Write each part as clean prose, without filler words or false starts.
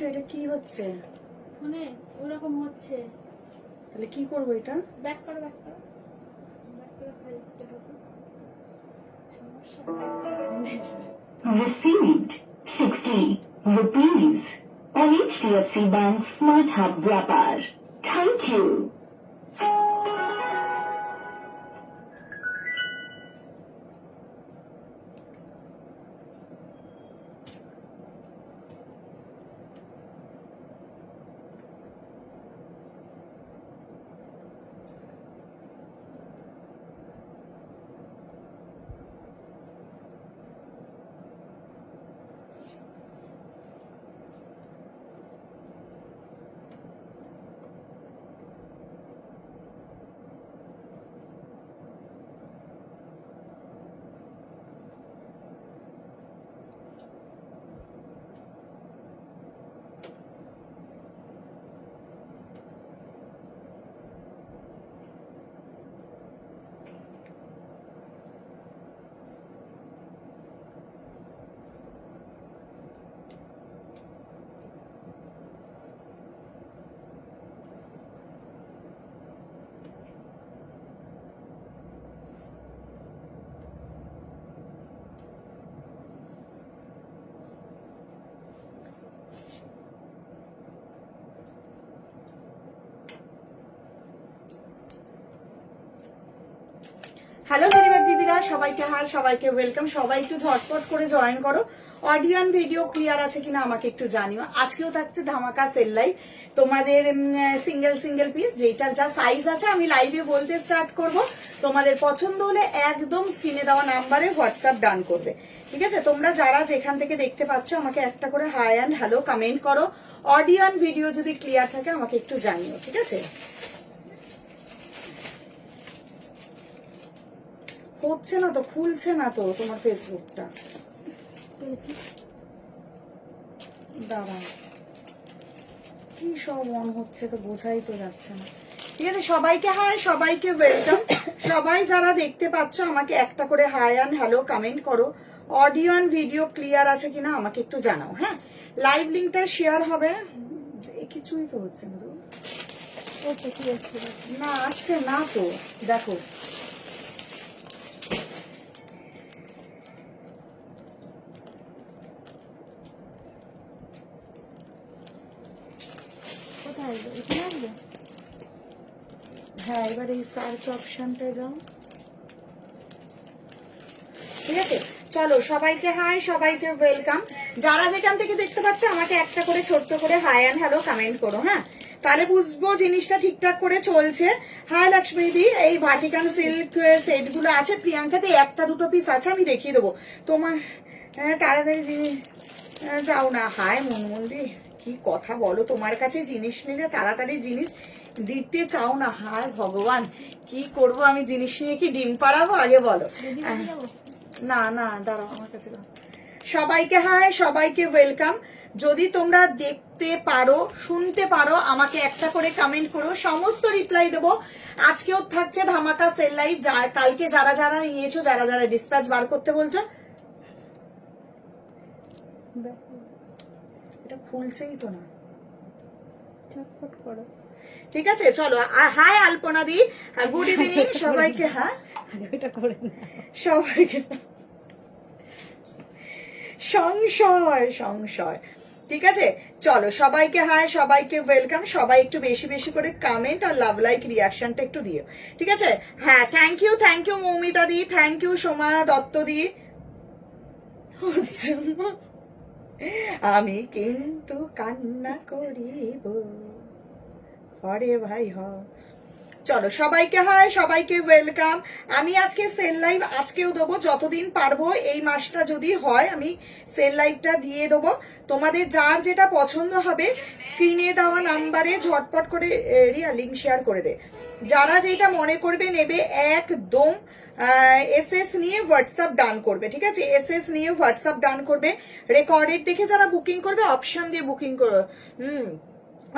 Minute, এটা কি হচ্ছে? মানে ওরকম হচ্ছে। তাহলে কি করবো এটা? ব্যাক করো, ব্যাক করো, ব্যাক করে ফেলতে হবে। সমস্যা Received 60 rupees on HDFC Bank Smart Hub Vyapar. Thank you. Hello delivery দিদিরা, সবাইকে হাই, সবাইকে ওয়েলকাম। সবাই একটু ঝটপট করে জয়েন করো। অডিও অ্যান্ড ভিডিও ক্লিয়ার আছে কিনা আমাকে একটু জানিও। আজকেও থাকছে ধামাকা সেল লাইভ, তোমাদের সিঙ্গেল সিঙ্গেল পিস যেটার যা সাইজ আছে আমি লাইভে বলতে স্টার্ট করব। তোমাদের পছন্দ হলে একদম স্ক্রিনে দেওয়া নাম্বারে হোয়াটসঅ্যাপ ডান করবে, ঠিক আছে? তোমরা যারা যেখান থেকে দেখতে পাচ্ছ আমাকে একটা করে হাই অ্যান্ড হ্যালো কমেন্ট করো। অডিও অ্যান্ড ভিডিও যদি ক্লিয়ার থাকে আমাকে একটু জানিও, ঠিক আছে? হচ্ছে না তো, খুলছে না তো তোমার ফেসবুকটা। দাঁড়া, কি সব অন হচ্ছে তো বোঝাই তো যাচ্ছে না। ঠিক আছে, সবাইকে হাই, সবাইকে ওয়েলকাম। সবাই যারা দেখতে পাচ্ছ আমাকে একটা করে হাই অ্যান্ড হ্যালো কমেন্ট করো। অডিও অ্যান্ড ভিডিও ক্লিয়ার আছে কিনা আমাকে একটু জানাও। হ্যাঁ, লাইভ লিঙ্কটা শেয়ার হবে। কিছুই তো হচ্ছে না তো, না আসছে না তো, দেখো হ্যাঁ, এবার এই সার্চ অপশনটায় যাও। ঠিক আছে, চলো সবাইকে হাই, সবাইকে ওয়েলকাম। যারা যেখান থেকে দেখতে পাচ্ছ আমাকে একটা করে ছোট্ট করে হাই অ্যান্ড হ্যালো কমেন্ট করো। হ্যাঁ, তাহলে বুঝবো জিনিসটা ঠিকঠাক করে চলছে। হাই লক্ষ্মী দি, এই ভাটিকান সিল্ক সেট গুলো আছে প্রিয়াঙ্কাতে, একটা দুটো পিস আছে, আমি দেখিয়ে দেবো তোমার। তাড়াতাড়ি জিনিস যাও না। হাই মনমন্দি, কি কথা বলো, তোমার কাছে জিনিস নিলে তাড়াতাড়ি জিনিস দিতে চাও না। হায় ভগবান, কি করব আমি, জিনিস নিয়ে কি ডিম পাড়াবো আগে বলো? না না, দাঁড়াও আমার কাছে দাও। সবাইকে হাই, সবাইকে ওয়েলকাম। যদি তোমরা দেখতে পারো, শুনতে পারো আমাকে একটা করে কমেন্ট করো, সমস্ত রিপ্লাই দেবো। আজকেও থাকছে ধামাকা সেল লাইভ। কালকে যারা যারা নিয়েছো, যারা যারা ডিসপ্যাচ বার করতে বলছো, এটা খুলছেই তো না, চটপট করো। ঠিক আছে, চলো। হাই আলপনা দি, গুড ইভিনিং সবাইকে। হ্যাঁ, সবাইকে সংশয় সংশয়। ঠিক আছে, চলো সবাইকে হাই, সবাইকে ওয়েলকাম। সবাই একটু বেশি বেশি করে কমেন্ট আর লাভ লাইক রিয়াকশনটা একটু দিও, ঠিক আছে? হ্যাঁ, thank you Moumita di, thank you Soma Dutta di. হচ্ছে না, আমি কিন্তু কান্না করিব, হরে ভাই হ। চলো সবাইকে হাই, সবাইকে ওয়েলকাম। আমি আজকে সেল লাইভ আজকেও দেবো, যতদিন পারবো। এই মাসটা যদি হয় আমি সেল লাইভটা দিয়ে দেবো। তোমাদের যার যেটা পছন্দ হবে স্ক্রিনে দেওয়া নাম্বারে ঝটপট করে রিয়া লিঙ্ক শেয়ার করে দে। যারা যেটা মনে করবে নেবে, একদম এসএস নিয়ে হোয়াটসঅ্যাপ ডান করবে, ঠিক আছে? এসএস নিয়ে হোয়াটসঅ্যাপ ডান করবে। রেকর্ডেড দেখে যারা বুকিং করবে অপশন দিয়ে বুকিং করবে।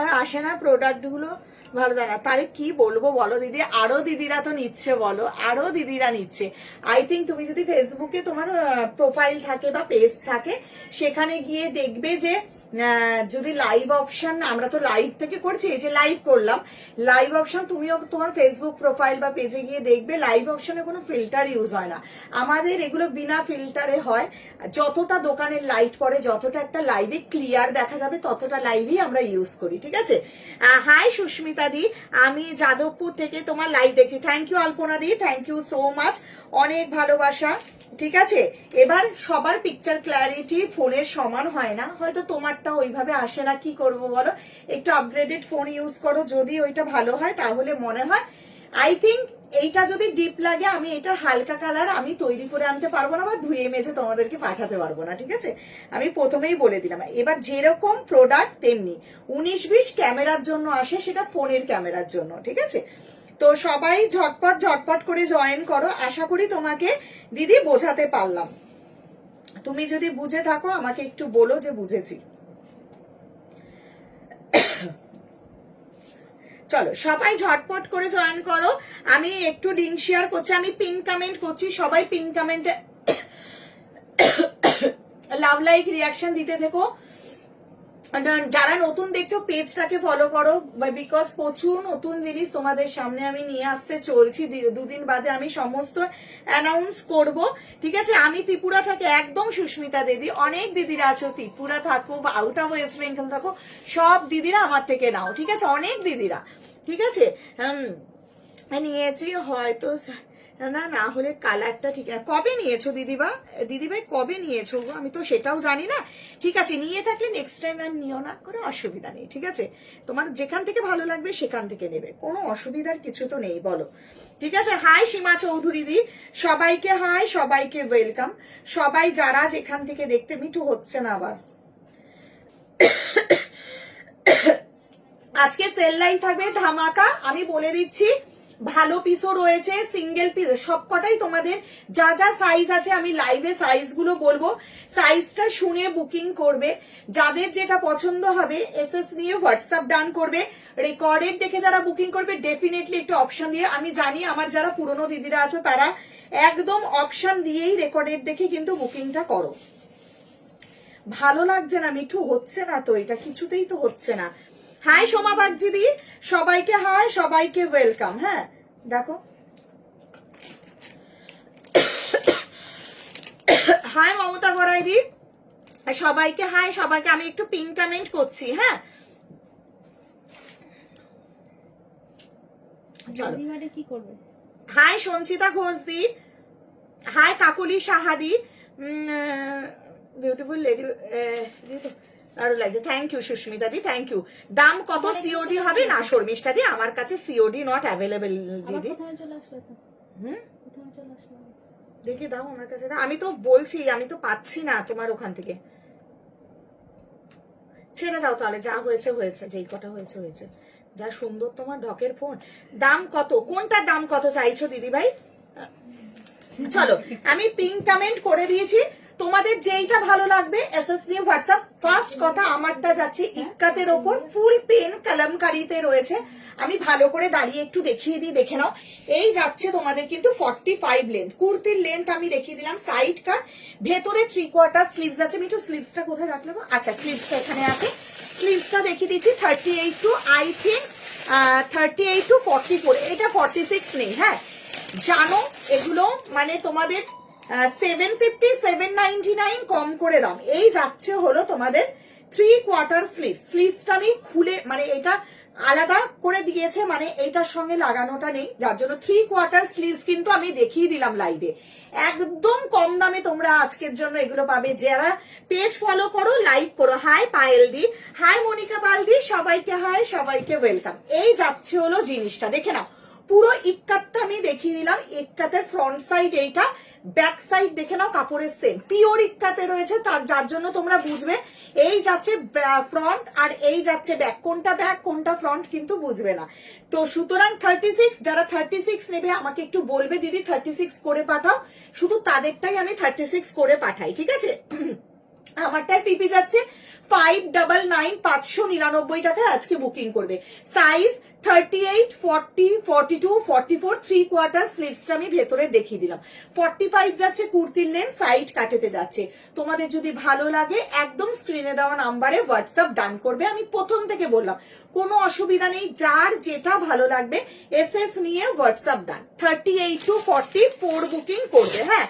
আর আসে না প্রোডাক্টগুলো, ভালো দানা, তাহলে কি বলবো বলো দিদি, আরো দিদিরা তো নিচ্ছে, বলো আরো দিদিরা নিচ্ছে। আই থিঙ্ক তুমি যদি ফেসবুকে তোমার প্রোফাইল থাকে বা পেজ থাকে, সেখানে গিয়ে দেখবে যে যদি লাইভ অপশন, আমরা তো লাইভ থেকে করছি, এই যে লাইভ করলাম, লাইভ অপশন তুমিও তোমার ফেসবুক প্রোফাইল বা পেজে গিয়ে দেখবে লাইভ অপশনে কোনো ফিল্টার ইউজ হয় না, আমাদের এগুলো বিনা ফিল্টারে হয়। যতটা দোকানের লাইট পড়ে, যতটা একটা লাইভে ক্লিয়ার দেখা যাবে, ততটা লাইভই আমরা ইউজ করি, ঠিক আছে। হাই সুস্মিতা দি, আমি যাদবপুর থেকে তোমার লাইভ দেখছি। Thank you Alpana di, thank you so much, অনেক ভালোবাসা, ঠিক আছে। এবার সবার পিকচার ক্ল্যারিটি ফোনের সমান হয় না, হয়তো তোমারটা ওইভাবে আসে না, কি করব বলো, একটু আপগ্রেডেড ফোন ইউজ করো, যদি ওইটা ভালো হয় তাহলে মনে হয়। আই থিঙ্ক এইটা যদি ডিপ লাগে, আমি এটার হালকা কালার আমি তৈরি করে আনতে পারবো না, বা ধুয়ে মেজে তোমাদেরকে পাঠাতে পারবো না, ঠিক আছে, আমি প্রথমেই বলে দিলাম। এবার যেরকম প্রোডাক্ট তেমনি 19-20 ক্যামেরার জন্য আসে, সেটা ফোনের ক্যামেরার জন্য, ঠিক আছে। তো সবাই ঝটপট ঝটপট করে জয়েন করো, আশা করি তোমাকে দিদি বোঝাতে পারলাম। তুমি যদি বুঝে থাকো আমাকে একটু বলো যে বুঝেছি। চলো সবাই ঝটপট করে জয়েন করো, আমি একটু লিঙ্ক শেয়ার করছি, আমি পিন কমেন্ট করছি, সবাই পিন কমেন্টে লাভ লাইক রিয়াকশন দিতে থেকো। যারা নতুন দেখছো পেজটাকে ফলো করো, বিকজ প্রচুর নতুন জিনিস তোমাদের সামনে আমি নিয়ে আসতে চলছি, দুদিন বাদে আমি সমস্ত অ্যানাউন্স করব, ঠিক আছে। আমি ত্রিপুরা থেকে, একদম সুস্মিতা দিদি, অনেক দিদিরা আছো ত্রিপুরা থাকো বা আউট অফ ওয়েস্ট বেঙ্গল থাকো, সব দিদিরা আমার থেকে নাও, ঠিক আছে, অনেক দিদিরা, ঠিক আছে। নিয়েছি হয়তো না, না হলে কালারটা ঠিক আছে। কবে নিয়েছো দিদিভাই কবে নিয়েছো, আমি তো সেটাও জানি না, ঠিক আছে। নিয়ে থাকলে নেক্সট টাইম আর নিও না, কোনো অসুবিধা নেই, ঠিক আছে। তোমার যেখান থেকে ভালো লাগবে সেখান থেকে নেবে, কোনো অসুবিধার কিছু তো নেই, বলো, ঠিক আছে। হাই সীমা চৌধুরী দি, সবাইকে হাই, সবাইকে ওয়েলকাম, সবাই যারা যেখান থেকে দেখতে, মিঠু হচ্ছে না আবার। আজকে সেল লাইন থাকবে ধামাকা, আমি বলে দিচ্ছি, ভালো পিসও রয়েছে, সিঙ্গেল পিস, সবকটাই তোমাদের যা যা সাইজ আছে আমি লাইভে সাইজগুলো বলবো, সাইজটা শুনে বুকিং করবে, যাদের যেটা পছন্দ হবে এসএস নিয়ে হোয়াটসঅ্যাপ ডান করবে, রেকর্ডেড দেখে যারা বুকিং করবে ডেফিনেটলি একটু অপশন দিয়ে, আমি জানি আমার যারা পুরনো দিদিরা আছো তারা একদম অপশন দিয়েই রেকর্ডেড দেখে কিন্তু বুকিংটা করো। ভালো লাগছে না মিঠু, হচ্ছে না তো, এটা কিছুতেই তো হচ্ছে না। হাই সোমা বাগজি দি, সবাইকে হাই, সবাইকে ওয়েলকাম। হ্যাঁ দেখো, হাই মমতা গড়াই দি, সবাইকে হাই, সবাইকে, আমি একটু পিন কমেন্ট করছি, হ্যাঁ চলো। কি করবে? হাই সঞ্চিতা ঘোষ দি, হাই কাকলি সাহাদি, বিউটিফুল লেডি, আরো লাগছে, thank you Susmita di, thank you. দাম কত সিওডি হবে না শর্মিষ্ঠা দি, আমার কাছে সিওডি নট অ্যাভেলেবেল দিদি। দেখি দাও আমার কাছে, আমি তো বলছি আমি তো পাচ্ছি না তোমার ওখান থেকে, ছেড়ে দাও তাহলে, যা হয়েছে হয়েছে, যেই কটা হয়েছে হয়েছে, যা সুন্দর তোমার ঢকের ফোন। দাম কত, কোনটার দাম কত চাইছো দিদি ভাই? চলো আমি পিন কমেন্ট করে দিয়েছি, তোমাদের যেইটা ভালো লাগবে এসএস নিয়ে হোয়াটসঅ্যাপ। ফার্স্ট কথা আমারটা যাচ্ছে ইক্কাতের ওপর, ফুল পেন কলমকারিতে রয়েছে, আমি ভালো করে দাঁড়িয়ে একটু দেখিয়ে দিই, দেখে নাও। এই যাচ্ছে তোমাদের কিন্তু 45 লেন্থ, কুর্তির লেন্থ আমি দেখিয়ে দিলাম, সাইড কাট, ভেতরে 3/4 স্লিভস আছে। মিঠু স্লিভসটা কোথায় রাখলে? আচ্ছা স্লিভসটা এখানে আছে, স্লিভসটা দেখিয়ে দিচ্ছি 38 টু আই থিঙ্ক 38 টু 44, এটা 46 নেই, হ্যাঁ জানো এগুলো মানে তোমাদের 750 799 কম করে দাম। এই যাচ্ছে হলো তোমাদের 3/4 স্লিভ, স্লিভসটা আমি খুলে মানে এটা আলাদা করে দিয়েছে, মানে এইটার সঙ্গে লাগানোটা নেই, যার জন্য 3/4 স্লিভস কিন্তু আমি দেখিয়ে দিলাম লাইভে, একদম কম দামে তোমরা আজকের জন্য এগুলো পাবে। যারা পেজ ফলো করো, লাইক করো। হাই পায়েল দি, হাই মনিকা পাল দি, সবাইকে হাই, সবাইকে ওয়েলকাম। এই যাচ্ছে হলো জিনিসটা, দেখে নাও পুরো ইক্কাতটা আমি দেখিয়ে দিলাম, ইক্কাতের ফ্রন্ট সাইড এইটা, ব্যাক সাইড দেখে নাও কাপড়ের সেম, পিওর ইক্কাতে রয়েছে, তার যার জন্য তোমরা বুঝবে এই যাচ্ছে ফ্রন্ট আর এই যাচ্ছে ব্যাক, কোনটা ব্যাক কোনটা ফ্রন্ট কিন্তু বুঝবে না। তো সুতরাং 36, যারা 36 নেবে আমাকে একটু বলবে দিদি 36 করে পাঠাও, শুধু তাদেরটাই আমি 36 করে পাঠাই, ঠিক আছে। আমারটার পিপি যাচ্ছে 599 599 টাকায় আজকে বুকিং করবে। সাইজ 38, 40, 42, 44 3/4 স্লিভসটা আমি ভেতরে দেখিয়ে দিলাম। 45 যাচ্ছে কুর্তির লেন্থ, সাইড কাটেতে যাচ্ছে। তোমাদের যদি ভালো লাগে একদম স্ক্রিনে দেওয়া নাম্বারে হোয়াটসঅ্যাপ ডান করবে। আমি প্রথম থেকে বললাম কোনো অসুবিধা নেই, যার যেটা ভালো লাগবে এসএস নিয়ে হোয়াটসঅ্যাপ ডান। 38 to 44 বুকিং করবে। হ্যাঁ,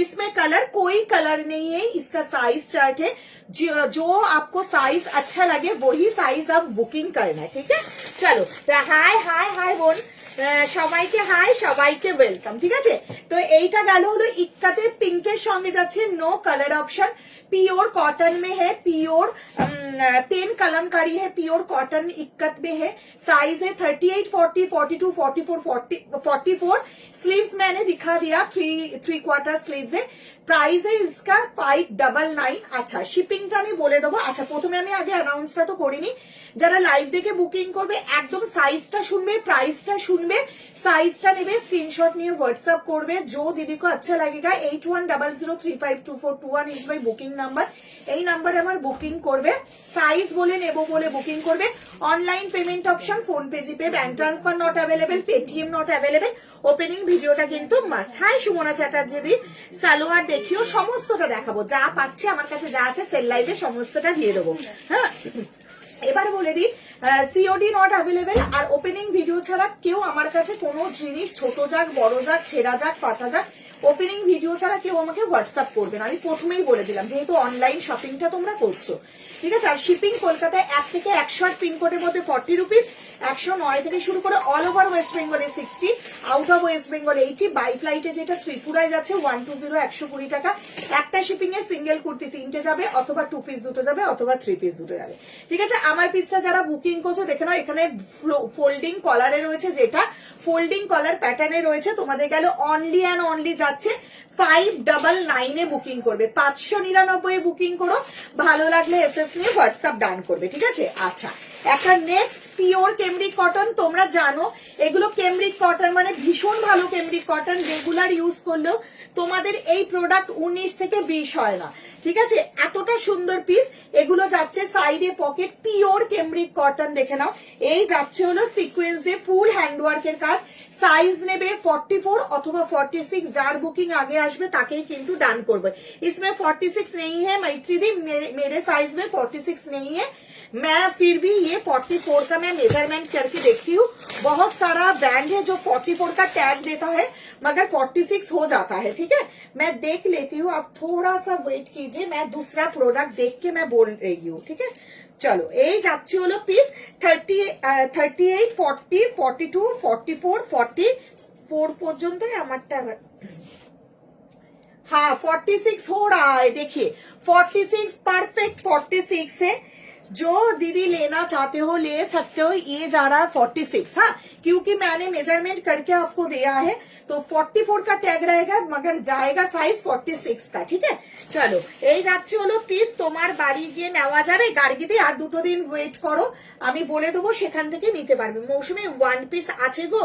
इसमें कलर कोई कलर नहीं है, इसका साइज चार्ट है। जो आपको साइज अच्छा लगे वही साइज आप बुकिंग करना है, ठीक है। चलो हाय हाय हाय বোন, সবাইকে হাই, সবাইকে ওয়েলকাম, ঠিক আছে। তো এইটা গেল হলো ইক্কাতে পিঙ্কের সঙ্গে যাচ্ছে, no colour option, pure cotton में है, प्योर पेन कलमकारी है, प्योर कॉटन इक्कत में है। साइज है 38, 40, 42, 44, 44। स्लीव्स मैंने दिखा दिया, 3/4 स्लीव्स है। प्राइस है इसका 599। अच्छा, শিপিংটা আমি বলে দেবো। আচ্ছা, প্রথমে আমি আগে অ্যানাউন্সটা তো করিনি। যারা লাইভ দেখে বুকিং করবে একদম সাইজটা শুনবে, প্রাইসটা শুনবে, সাইজটা নেবে, স্ক্রিনশট নিয়ে হোয়াটসঅ্যাপ করবে। जो दीदी को अच्छा लगेगा 8100352421 ইজ মাই বুকিং নাম্বার। এই নাম্বারে আমার বুকিং করবে, সাইজ বলে নেবো বলে বুকিং করবে। Online payment option phone pay, GPay, bank transfer not available, Paytm not available. Opening ভিডিওটা কিন্তু মাস্ট। হাই সুমনা চ্যাটার্জি দি, সালোয়ার দেখিও, সমস্তটা দেখাবো, যা পাচ্ছে আমার কাছে যা আছে সেল লাইভে সমস্তটা দিয়ে দেবো। হ্যাঁ, এবার বলে দিই সিওডি নট অ্যাভেলেবেল। আর ওপেনিং ভিডিও ছাড়া কেউ আমার কাছে কোনো জিনিস ছোট যাক, বড় যাক, ছেঁড়া যাক, পাতা যাক, ওপেনিং ভিডিও ছাড়া কেউ আমাকে হোয়াটসঅ্যাপ করবে না। আমি প্রথমেই বলে দিলাম, যেহেতু অনলাইন শপিংটা তোমরা করছো, ঠিক আছে। আর শিপিং কলকাতায় 1 থেকে 108 পিনকোডের মধ্যে 40 রুপিস, 109 থেকে শুরু করে অল ওভার ওয়েস্ট বেঙ্গলে 60, out of West Bengal 80, by ফ্লাইটে যেটা ত্রিপুরায় যাচ্ছে 120 120 টাকা। একটা শিপিং এ সিঙ্গেল কুর্তি 3টে যাবে, অথবা 2 পিস 2টো যাবে, অথবা 3 পিস 2টো যাবে, ঠিক আছে। আমার পিসটা যারা বুকিং করছো দেখে নাও, এখানে ফোল্ডিং কলারে রয়েছে, যেটা ফোল্ডিং কলার প্যাটার্নে রয়েছে। তোমাদের গেল অনলি অ্যান্ড অনলি যাচ্ছে 599 বুকিং করবে, 599 বুকিং করো। ভালো লাগলে এসএস নিয়ে হোয়াটসঅ্যাপ ডান করবে, ঠিক আছে। আচ্ছা, একটা নেক্সট পিওর কেমব্রিক কটন। তোমরা জানো এগুলো কেমব্রিক কটন মানে ভীষণ ভালো কেমব্রিক কটন, রেগুলার ইউজ করলেও তোমাদের এই প্রোডাক্ট 19 থেকে 20 হয় না, ঠিক আছে। এতটা সুন্দর পিস। এগুলো যাচ্ছে সাইডে পকেট, পিওর কেমব্রিক কটন, দেখে নাও। এই যাচ্ছে হলো সিকোয়েন্স দিয়ে ফুল হ্যান্ডওয়ার্কের কাজ। সাইজ নেবে 44 অথবা 46, যার বুকিং আগে আসবে তাকেই কিন্তু ডান করবে। इसमें 46 नहीं है मैत्री दी, मेरे साइज में 46 नहीं है। मैं फिर भी ये 44 का मैं मेजरमेंट करके देखती हूँ। बहुत सारा ब्रांड है जो 44 का टैग देता है मगर 46 हो जाता है, ठीक है। मैं देख लेती हूँ, आप थोड़ा सा वेट कीजिए, मैं दूसरा प्रोडक्ट देख के मैं बोल रही हूँ, ठीक है। चलो, এই যাচ্ছে হলো পিস 38, 40, 42, 44, 44 পর্যন্তই আমারটা। हाँ 46 हो रहा है, देखिए 46 परफेक्ट 46 है। जो दीदी लेना चाहते हो ले सकते हो। ये जा रहा है 46, हाँ, क्योंकि मैंने मेजरमेंट करके आपको दिया है, तो 44 का टैग रहेगा मगर जाएगा साइज 46 का, ठीक है। चलो, এই যাচ্ছে হলো পিস, তোমার বাড়ি গিয়ে নেওয়া যাবে গার্গিতে। আর 2 দিন ওয়েট করো, আমি বলে দেবো, সেখান থেকে নিতে পারবে। মৌসুমী 1 পিস আছে গো,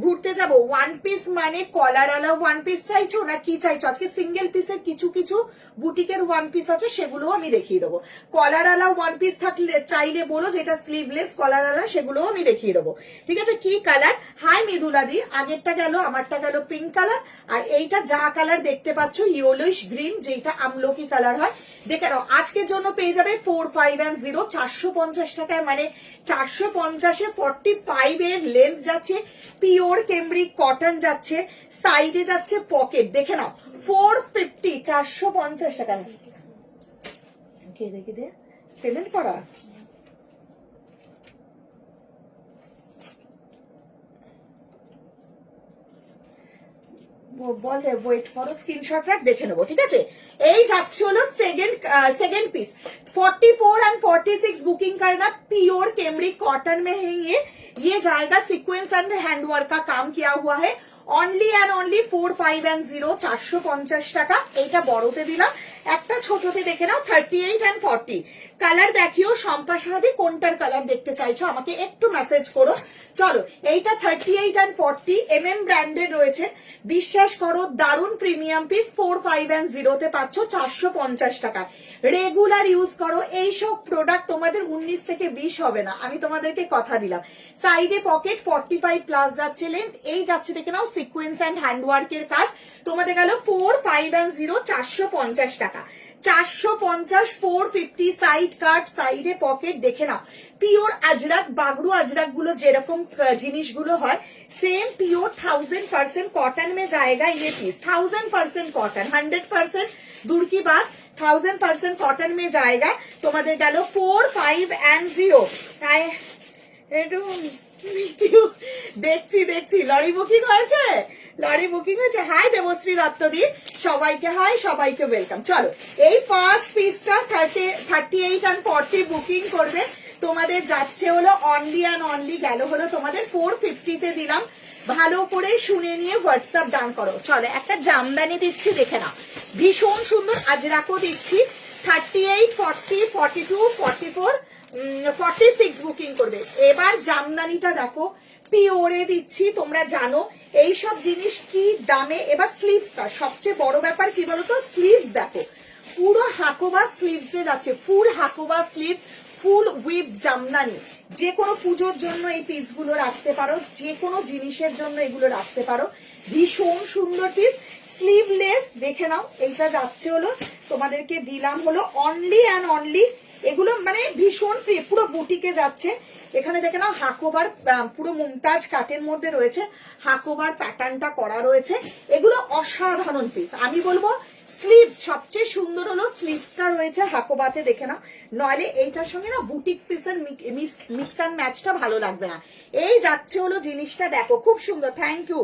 ঘুরতে যাবো। 1 পিস মানে কলারওয়ালা 1 পিস চাইছো না কি চাইছো? আজকে সিঙ্গেল পিসের কিছু কিছু বুটিকের 1 পিস আছে, সেগুলো আমি দেখিয়ে দেবো। কলারওয়ালা 1 পিস থাকলে চাইলে বলো, যেটা স্লিভলেস কলারওয়ালা সেগুলো আমি দেখিয়ে দেবো, ঠিক আছে। কি কালার? হাই মৃদুলা দি, আগেরটা গেল, আমারটা গেল পিঙ্ক কালার, আর এইটা যা কালার দেখতে পাচ্ছ ইয়েলোইশ গ্রিন, যেটা আমলকি কালার হয়। দেখে নাও, আজকের জন্য পেয়ে যাবে 4, 5 and 0 450 টাকায়, মানে 450-এ 45 এর লেন্থ যাচ্ছে, পিওর কেমব্রিক কটন যাচ্ছে, সাইডে যাচ্ছে পকেট, দেখে নাও 450, 450 টাকা। কে দেখি দে পেমেন্ট করা, বলে ওয়েট করো, স্ক্রিনশট রাখ, দেখে নেবো, ঠিক আছে। এই যাচ্ছে হলো सेकंड पीस 44 and 46 बुकिंग करना। प्योर केमब्रिक कॉटन में है ये जाएगा सीक्वेंस एंड हैंडवर्क का काम किया हुआ है। অনলি অ্যান্ড অনলি 4, 5 and 0 450 টাকা। এইটা বড়তে দিলাম, একটা ছোটতে দেখে নাও 38 and 40। কালার দেখিও শম্পা সাহাদি, কোনটার কালার দেখতে চাইছো আমাকে একটু মেসেজ করো। চলো, এইটা 38 and 40 ব্র্যান্ডের রয়েছে। বিশ্বাস করো দারুন প্রিমিয়াম পিস। 4, 5 and 0 তে পাচ্ছ 450 টাকা। রেগুলার ইউজ করো, এইসব প্রোডাক্ট তোমাদের 19 থেকে 20 হবে না, আমি তোমাদেরকে কথা দিলাম। সাইডে পকেট 45 প্লাস যাচ্ছে লেন্থ, এই যাচ্ছে দেখে নাও সিকোয়েন্স অ্যান্ড হ্যান্ডওয়ার্কের কাজ। তোমাদের গেল 4, 5 and 0 450 টাকা। 450, 450 সাইড কাট, সাইডে পকেট দেখে নাও। পিওর আজরাক, বাগড়ু আজরাক গুলো যেরকম জিনিসগুলো হয় সেম পিওর 1000% কটন में जाएगा ये पीस। 1000% কটন, 100% दूर की बात, 1000% কটন में जाएगा। তোমাদের গেল 4, 5 and 0। দেখছি লরি বুকিং হয়েছে, লরি বুকিং হয়েছে। হাই দেবশ্রী দত্তদি, সবাইকে হাই, সবাইকে ওয়েলকাম। চলো, এই ফার্স্ট পিসটা 38 and 40 বুকিং করবে। তোমাদের যাচ্ছে হলো অনলি অ্যান্ড অনলি, গেল হলো তোমাদের 450 তে দিলাম। ভালো করে শুনে নিয়ে হোয়াটসঅ্যাপ ডান করো। চলো, একটা জামদানি দিচ্ছি দেখে নাও, ভীষণ সুন্দর আজরাকও দিচ্ছি। 38, 40, 42, 44, 46 বুকিং করবে। এবার জামদানিটা দেখো, পিওরে দিচ্ছি, তোমরা জানো এইসব জিনিস কি দামে। এবার স্লিভসটা সবচেয়ে বড় ব্যাপার, কি বলতো, স্লিভস দেখো পুরো হাকোবা স্লিভসে যাচ্ছে, full hakoba sleeves, full with Jamdani. যে কোনো পুজোর জন্য এই পিসগুলো রাখতে পারো, যে কোনো জিনিসের জন্য এগুলো রাখতে পারো। ভীষণ সুন্দর পিস, স্লিভলেস দেখে নাও। এইটা যাচ্ছে হলো তোমাদেরকে দিলাম হলো অনলি অ্যান্ড অনলি। এগুলো মানে ভীষণ পুরো বুটিকে যাচ্ছে। এখানে দেখে নাও হাকোবার পুরো মুমতাজ কাটের মধ্যে রয়েছে, হাকোবার প্যাটার্নটা করা রয়েছে। এগুলো অসাধারণ পিস। আমি বলবো স্লিভস সবচেয়ে সুন্দর হলো স্লিভসটা রয়েছে হাকোবাতে, দেখে নাও। নইলে এইটার সঙ্গে না বুটিক পিসের মিক্স অ্যান্ড ম্যাচটা ভালো লাগবে না। এই যাচ্ছে হলো জিনিসটা দেখো, খুব সুন্দর। Thank you.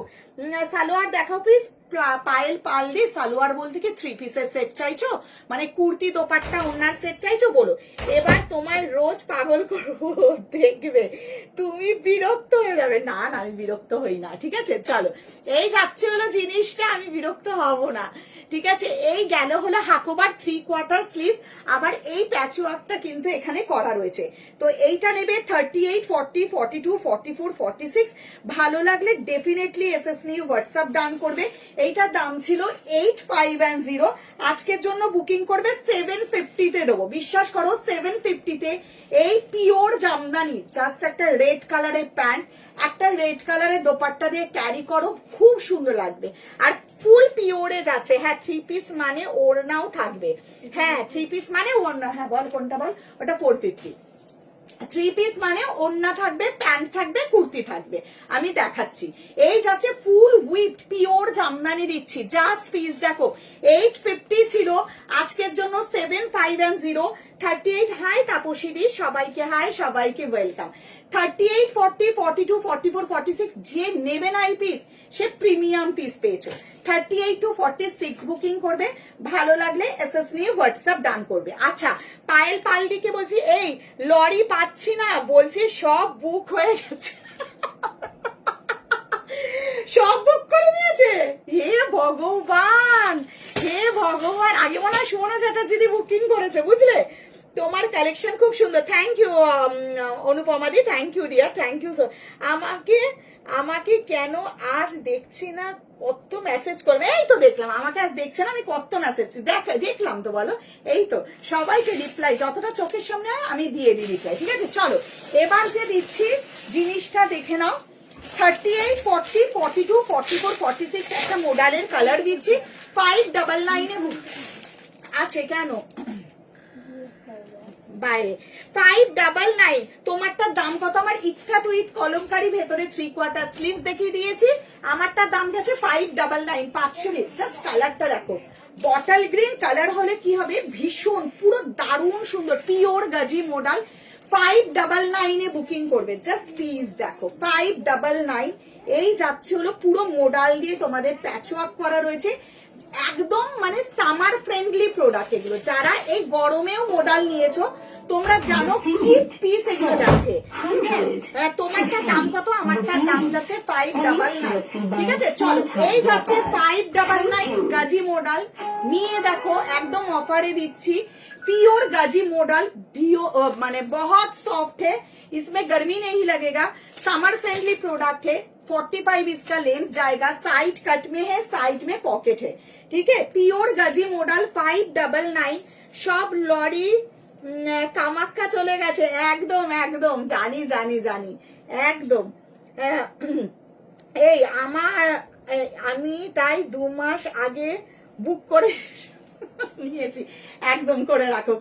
সালোয়ার দেখাও প্লিজ। পায়েল পালদি, সালোয়ার বলতে কি 3 পিসের সেট চাইছো, মানে কুর্তি দোপাট্টা ওনার সেট চাইছো, বলো। এবার তোমায় রোজ পাগল করবো, দেখবে তুমি বিরক্ত হয়ে যাবে। না না, আমি বিরক্ত হই না, ঠিক আছে। চলো, এই যাচ্ছে হলো জিনিসটা, আমি বিরক্ত হব না, ঠিক আছে। এই গেল হলো হাকোবার 3/4 স্লিভস। আবার এই প্যাচওয়ার্কটা কিন্তু এখানে করা রয়েছে। তো এইটা নেবে 38, 40, 42, 44, 46। ভালো লাগলে ডেফিনেটলি এসএস নিয়ে হোয়াটসঅ্যাপ ডান করবে। এইটার দাম ছিল 8, 5 and 0। আজকের জন্য বুকিং করবে 750 তে দেবো। বিশ্বাস করো 750 তে এই পিওর জামদানি, জাস্ট একটা রেড কালারের প্যান্ট, একটা রেড কালারের দোপাট্টা দিয়ে ক্যারি করো, খুব সুন্দর লাগবে। আর ফুল পিওরে যাচ্ছে। হ্যাঁ, 3 পিস মানে ওড়নাও থাকবে। হ্যাঁ, 3 পিস মানে ওড়না। হ্যাঁ বল, কোনটা বল। ওটা 450। 3 পিস মানে ওড়না থাকবে, প্যান্ট থাকবে, কুর্তি থাকবে। আমি দেখাচ্ছি। এই যাচ্ছে ফুল হুইপড পিওর জামদানি দিচ্ছি। জাস্ট পিস দেখো, 850 ছিল, আজকের জন্য 7, 5 and 0। 38 হাই তাপসী দি, সবাইকে হাই, সবাইকে ওয়েলকাম। 38, 40, 42, 44, 46 যে নেবে না এই পিস সে প্রিমিয়াম পিস পেয়েছো। 38 to 46 বুকিং করবে। ভালো লাগলে এসএস নিয়ে হোয়াটসঅ্যাপ ডান করবে। আচ্ছা, পায়েল পালদিকে বলছি এই লরি পাচ্ছি না, বলছি সব বুক হয়ে গেছে। সব বুক করে নিয়েছে। হে ভগবান, হে ভগবান। আগে মনে হয় সুমনা চ্যাটার্জি বুকিং করেছে, বুঝলে। তোমার কালেকশন খুব সুন্দর। Thank you Anupama di, thank you dear, thank you. আমাকে কেন আজ দেখছি না, কত মেসেজ করবে। এই তো দেখলাম, আমাকে আজ দেখছে না, আমি কত মেসেজ দেখলাম তো, বলো। এই তো সবাইকে রিপ্লাই যতটা চোখের সামনে হয় আমি দিয়ে দিই রিপ্লাই, ঠিক আছে। চলো, এবার যে দিচ্ছি জিনিসটা দেখে নাও। 38, 40, 42, 44, 46 একটা মোডালের কালার দিচ্ছি। 599 আছে কেন বাইরে। 599। তোমারটার দাম কত? আমার ইকফাত উইথ কলমকারি ভেতরে 3/4 স্লিভস দেখিয়ে দিয়েছি। আমারটার দাম গেছে 599, 500। জাস্ট কালারটা দেখো, বটল গ্রিন কালার হলে কি হবে, ভীষণ পুরো দারুণ সুন্দর পিওর গাজি মডেল। 599 এ বুকিং করবে। জাস্ট পিস দেখো, 599। এই যাচ্ছে হলো পুরো মোডাল দিয়ে তোমাদের প্যাচওয়ার্ক করা রয়েছে। একদম মানে সামার ফ্রেন্ডলি প্রোডাক্ট এগুলো। যারা এই গরমেও মোডাল নিয়েছো তোমরা জানো কি পিস এগুলো যাচ্ছে। তোমারটা দাম কত? আমারটার দাম যাচ্ছে 599, ঠিক আছে। চলো, এই যাচ্ছে 599 গাজি মোডাল। নিয়ে দেখো, একদম অফারে দিচ্ছি। प्योर गाजी मॉडल माने बहुत सॉफ्ट है, इसमें गर्मी नहीं लगेगा, समर फ्रेंडली प्रोडक्ट है। 45 इसका लेंथ जाएगा, साइड कट में है, साइड में पॉकेट है, ठीक है। प्योर गाजी मॉडल 599 सब लॉरी কামাক্কা চলে গেছে, একদম একদম জানি জানি জানি একদম। এই আমি তাই 2 মাস আগে বুক করে নিয়েছি, একদম করে রাখো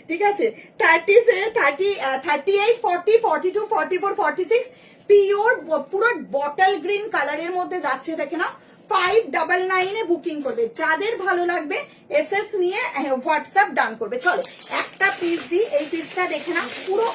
ঠিক আছে। 38 40 42 44 46 পিওর পুরো বটল গ্রিন কালারের মধ্যে যাচ্ছে, দেখে না। 599 বুকিং করবে, যাদের ভালো লাগবে এসএস নিয়ে হোয়াটসঅ্যাপ ডান করবে। চলো একটা পিস দি, এই পিসটা দেখে না পুরো,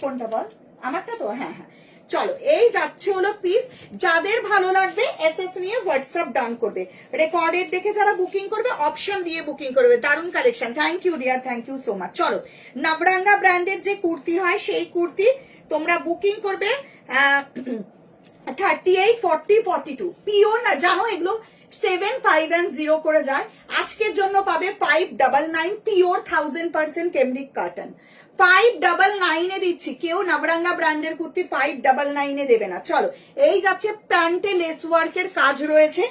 কোনটা বল আমারটা তো, হ্যাঁ হ্যাঁ। চলো এই যাচ্ছে হলো পিস, যাদের ভালো লাগবে এসএস নিয়ে হোয়াটসঅ্যাপ ডান করবে। রেকর্ডেড দেখে যারা বুকিং করবে অপশন দিয়ে বুকিং করবে। দারুণ collection, thank you dear, thank you so much. চলো নবরঙ্গা ব্র্যান্ডের যে কুর্তি হয় সেই কুর্তি তোমরা বুকিং করবে 38 40 42 পিওর না, জানো এগুলো 7 5 and 0 করে যায়। আজকের জন্য পাবে 599 পিওর 1000% কেমব্রিক কটন 599 দিচ্ছি। কেউ নবরঙ্গা ব্র্যান্ডের কুর্তি 599 দেবে না। চলো এই যাচ্ছে প্যান্টে লেস ওয়ার্কের কাজ রয়েছে,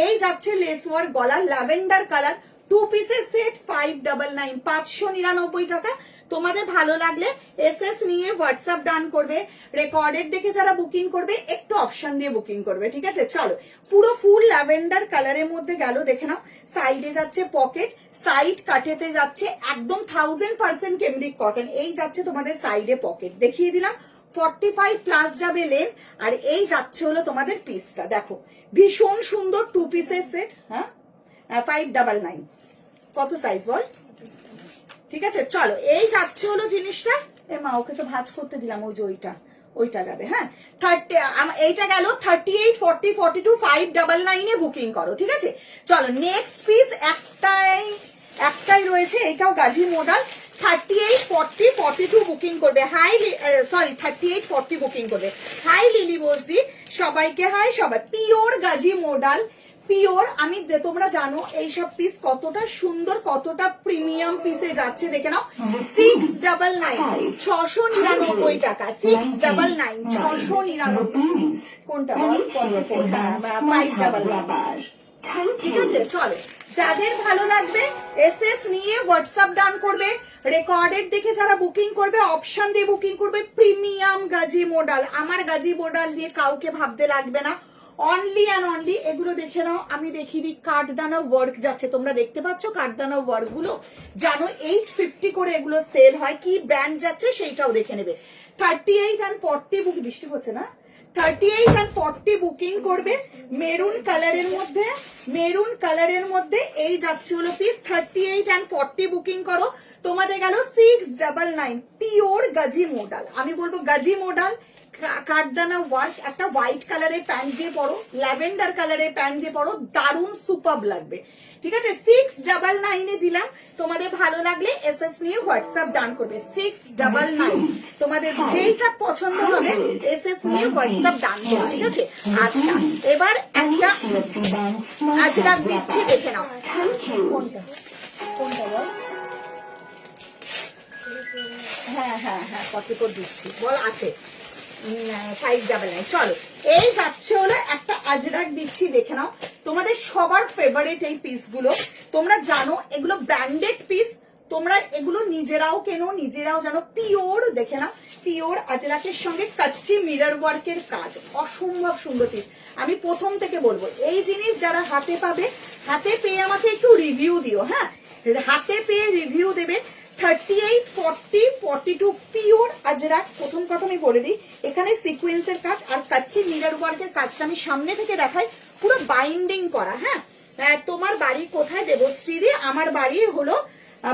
এই যাচ্ছে লেস ওয়ার্ক, গলা ল্যাভেন্ডার কালার, 2 পিসের সেট 599 599 টাকা। তোমাদের ভালো লাগলে এসএস নিয়ে হোয়াটসঅ্যাপ ডান করবে। রেকর্ডেড দেখে যারা বুকিং করবে একটু অপশন দিয়ে বুকিং করবে, ঠিক আছে। চলো পুরো ফুল ল্যাভেন্ডার কালারের মধ্যে গেল, দেখে নাও। সাইডে যাচ্ছে পকেট, সাইড কাটেতে যাচ্ছে একদম 1000% কেমব্রিক কটন, এই যাচ্ছে তোমাদের সাইডে পকেট, দেখিয়ে দিলাম। 45 প্লাস যাবে লেন্থ, আর এই যাচ্ছে হলো তোমাদের পিসটা, দেখো ভীষণ সুন্দর 2 পিসের সেট। হ্যাঁ 599 কত সাইজ বল, ঠিক আছে। চলো এই যাচ্ছে হলো জিনিসটা, এ মা ওকে তো ভাঁজ করতে দিলাম, ওই যে ওইটা যাবে। হ্যাঁ 30 এইটা গেল 38 40 42 599 বুকিং করো, ঠিক আছে। চলো নেক্সট পিস একটাই রয়েছে, এটাও গাজি মডেল 38 40 42 বুকিং করবে। হাই সরি 38 40 বুকিং করবে। হাই লিলি বসদি, সবাইকে হাই, সবাই পিওর গাজি মডেল পিওর। আমি তোমরা জানো এইসব পিস কতটা সুন্দর, কতটা প্রিমিয়াম পিসে যাচ্ছে, দেখে নাও। 699 699 টাকা, 699 699 কোনটা 599, ঠিক আছে। চলো যাদের ভালো লাগবে এসএস নিয়ে হোয়াটসঅ্যাপ ডান করবে। রেকর্ডেড দেখে যারা বুকিং করবে অপশন দিয়ে বুকিং করবে। প্রিমিয়াম গাজি মডেল, আমার গাজি মডেল দিয়ে কাউকে ভাবতে লাগবে না, অনলি অ্যান্ড অনলি এগুলো দেখে নাও। আমি দেখিয়ে দিই, কাঠদানা ওয়ার্ক যাচ্ছে, তোমরা দেখতে পাচ্ছ কাঠদানা ওয়ার্ক গুলো, জানো 850 করে এগুলো সেল হয়। কি ব্র্যান্ড যাচ্ছে সেইটাও দেখে নেবে। 38 and 40 বুক, বৃষ্টি হচ্ছে না, 38 and 40 বুকিং করবে। মেরুন কালারের মধ্যে এই যাচ্ছে হলো পিস। 38 and 40 বুকিং করো, তোমাদের গেল 699 পিওর গাজি মডেল। আমি বলবো গাজি মডেল, কাঠদানা ওয়ার্ক, একটা হোয়াইট কালারের প্যান্ট দিয়ে পরো, ল্যাভেন্ডার কালারের প্যান্ট দিয়ে পরো, দারুণ সুপারব লাগবে, ঠিক আছে। 699 দিলাম, তোমাদের ভালো লাগলে এসএস নিয়ে হোয়াটসঅ্যাপ ডান করবে। 699 তোমাদের যেইটা পছন্দ হবে এসএস নিয়ে হোয়াটসঅ্যাপ ডান করবে, ঠিক আছে। আচ্ছা এবার একটা আজরাক দিচ্ছি, দেখে নাও। কোনটা বল, হ্যাঁ হ্যাঁ হ্যাঁ কত করে দিচ্ছি বল, আছে 599। চলো এই যাচ্ছে হলো একটা আজরাক দিচ্ছি, দেখে নাও। তোমাদের সবার ফেভারিট এই পিস গুলো, তোমরা জানো এগুলো ব্র্যান্ডেড পিস, তোমরা এগুলো নিজেরাও কেনো, নিজেরাও জানো। পিওর দেখে নাও, পিওর আজরাকের সঙ্গে কাচ্চি মিরর ওয়ার্কের কাজ, অসম্ভব সুন্দর পিস। আমি প্রথম থেকে বলবো এই জিনিস যারা হাতে পাবে, হাতে পেয়ে আমাকে একটু রিভিউ দিও। হ্যাঁ হাতে পেয়ে রিভিউ দেবে। 38 40 42 পিওর আজরাক। প্রথম কথা আমি বলে দিই, এখানে সিকোয়েন্সের কাজ আর কাচ্চি মিরর ওয়ার্কের কাজটা আমি সামনে থেকে দেখাই, পুরো বাইন্ডিং করা। হ্যাঁ তোমার বাড়ি কোথায় দেবশ্রীদি? আমার বাড়ি হলো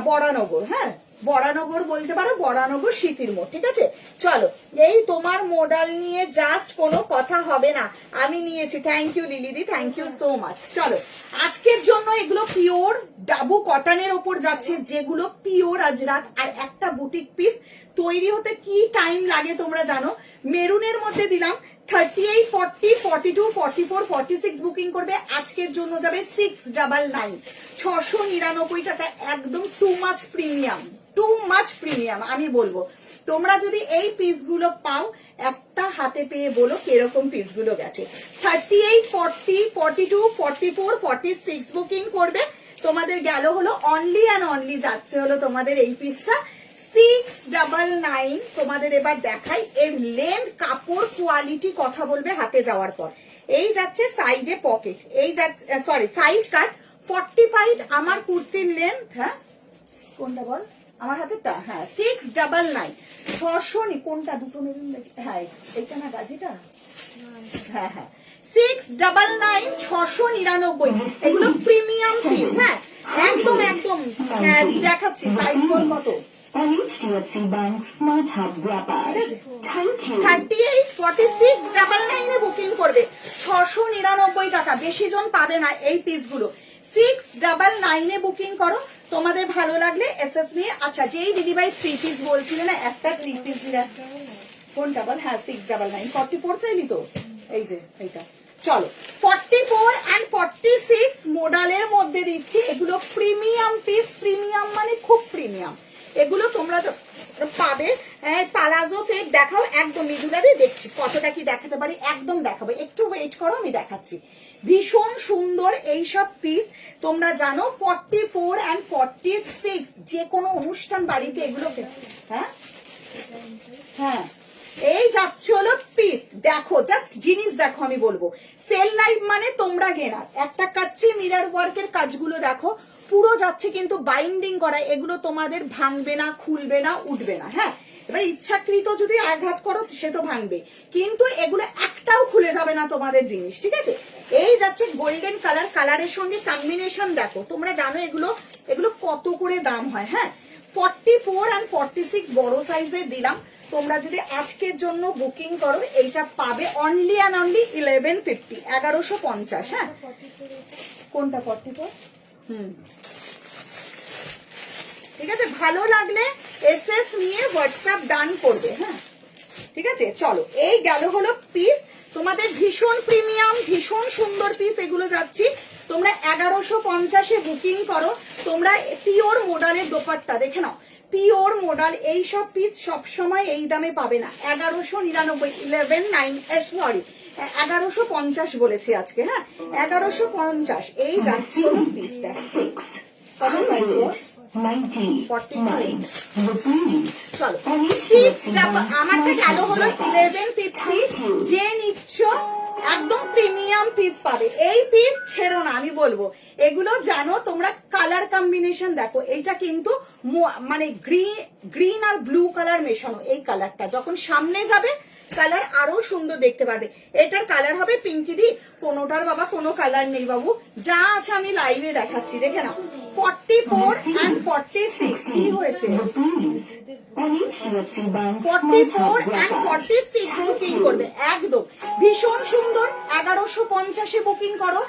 বরানগর। হ্যাঁ বরানগর বলতে পারো, বরানগর স্মৃতির মোড়, ঠিক আছে। চলো এই তোমার মডেল নিয়ে জাস্ট কোনো কথা হবে না, আমি নিয়েছি। Thank you Lilidi, thank you so much. চলো আজকের জন্য এগুলো পিওর ডাবু কটনের ওপর যাচ্ছে, যেগুলো পিওর আজরাক। আর একটা বুটিক পিস তৈরি হতে কি টাইম লাগে তোমরা জানো। মেরুনের মধ্যে দিলাম 38, 40, 42, 44, 46 বুকিং করবে। আজকের জন্য যাবে 699, 699 টাকা। একদম টু মাচ প্রিমিয়াম আমি বলবো। তোমরা যদি এই পিসগুলো পাও, একটা হাতে পেয়ে বলো কিরকম পিসগুলো গেছে। 38, 40, 42, 44, 46 বুকিং করবে। তোমাদের গেল হলো অনলি অ্যান্ড অনলি যাচ্ছে হলো তোমাদের এই পিসটা 699। তোমাদের এবার দেখাই এর লেন্থ, কাপড়, কোয়ালিটি কথা বলবে হাতে যাওয়ার পর। এই যাচ্ছে সাইডে পকেট, এই যাচ্ছে সরি সাইড কাট 45 আমার কুর্তির লেন্থ। হ্যাঁ কোনটা বল আমার হাতেরটা? হ্যাঁ 699, 600 কোনটা দুটো মেরুন দেখি। হ্যাঁ এইটা না গাজিটা। হ্যাঁ হ্যাঁ 699, 699। এগুলো প্রিমিয়াম পিস। হ্যাঁ একদম হ্যাঁ, দেখাচ্ছি সাইজ বল কত। On HDFC Bank Smart Hub Wrapper. Thank you. 38, 46, 99 A booking করবে। 699 টাকা, বেশি জন পাবে না এই পিসগুলো। 699 এ বুকিং করো। তোমাদের ভালো লাগলে এসএস নিয়ে। আচ্ছা যেই দিদিভাই 3 পিস বলছিলে না, একটা 3 পিস দিলে কোনটা বল? হ্যাঁ 699, 44 চাইলি তো, এই যে এইটা। চলো 44 and 46 মডেলের মধ্যে দিচ্ছি। এগুলো প্রিমিয়াম পিস, প্রিমিয়াম মানে খুব প্রিমিয়াম। এগুলো তোমরা পাবে। পালাজো সেট দেখাও একদম মিডুলারে, দেখছি কতটা কি দেখাতে পারি, একদম দেখাবো। একটু ওয়েট করো, আমি দেখাচ্ছি। ভীষণ সুন্দর এইসব পিস। তোমরা জানো 44 and 46 যে কোনো অনুষ্ঠান বাড়িতে এগুলো। হ্যাঁ হ্যাঁ এই যাচ্ছে হলো পিস। দেখো জাস্ট জিনিস দেখো, আমি বলবো সেল লাইভ মানে তোমরা গেনার। একটা কাচ্চি মিরার ওয়ার্কের কাজগুলো দেখো, পুরো যাচ্ছে কিন্তু বাইন্ডিং করা। এগুলো তোমাদের ভাঙবে না, খুলবে না, উঠবে না। হ্যাঁ এবার ইচ্ছাকৃত যদি আঘাত করো সে তো ভাঙবে, কিন্তু এগুলো একটাও খুলে যাবে না তোমাদের জিনিস, ঠিক আছে। এই যাচ্ছে গোল্ডেন কালার, কালারের সঙ্গে কম্বিনেশন দেখো। তোমরা জানো এগুলো কত করে দাম হয়। হ্যাঁ 44 and 46 বড় সাইজের দিলাম। তোমরা যদি আজকের জন্য বুকিং করো এইটা পাবে অনলি অ্যান্ড অনলি 1150, 1150। হ্যাঁ কোনটা 44? ঠিক আছে, ভালো লাগলে এসএস নিয়ে হোয়াটসঅ্যাপ ডান করবে। হ্যাঁ ঠিক আছে, চলো এই গেল হলো পিস। তোমাদের ভীষণ প্রিমিয়াম, ভীষণ সুন্দর পিস এগুলো যাচ্ছি। তোমরা 1150 বুকিং করো। তোমরা পিওর মোডালের দোপাট্টা দেখে নাও, পিওর মোডাল। এইসব পিস সবসময় এই দামে পাবে না। 1199, 1150 বলেছি আজকে। হ্যাঁ 1150 এই যাচ্ছে হলো পিস। দেখো কত সাইজ? 99 rupees. চলো আমারটা গেল হলো 1150। যে নিচ্ছ একদম প্রিমিয়াম পিস পাবে। এই পিস ছেড়ো না, আমি বলবো। এগুলো জানো তোমরা কালার কম্বিনেশন দেখো। এইটা কিন্তু মানে গ্রিন আর ব্লু কালার মেশানো। এই কালারটা যখন সামনে যাবে কালার আরো সুন্দর দেখতে পারবে। এটার কালার হবে পিঙ্কি দি। কোনোটার বাবা কোনো কালার নেই বাবু, যা আছে আমি লাইভে দেখাচ্ছি, দেখে নাও। 44 and 46 কি হয়েছে? 44 and 46 বুকিং করবে। একদম ভীষণ সুন্দর। 1150 বুকিং করো।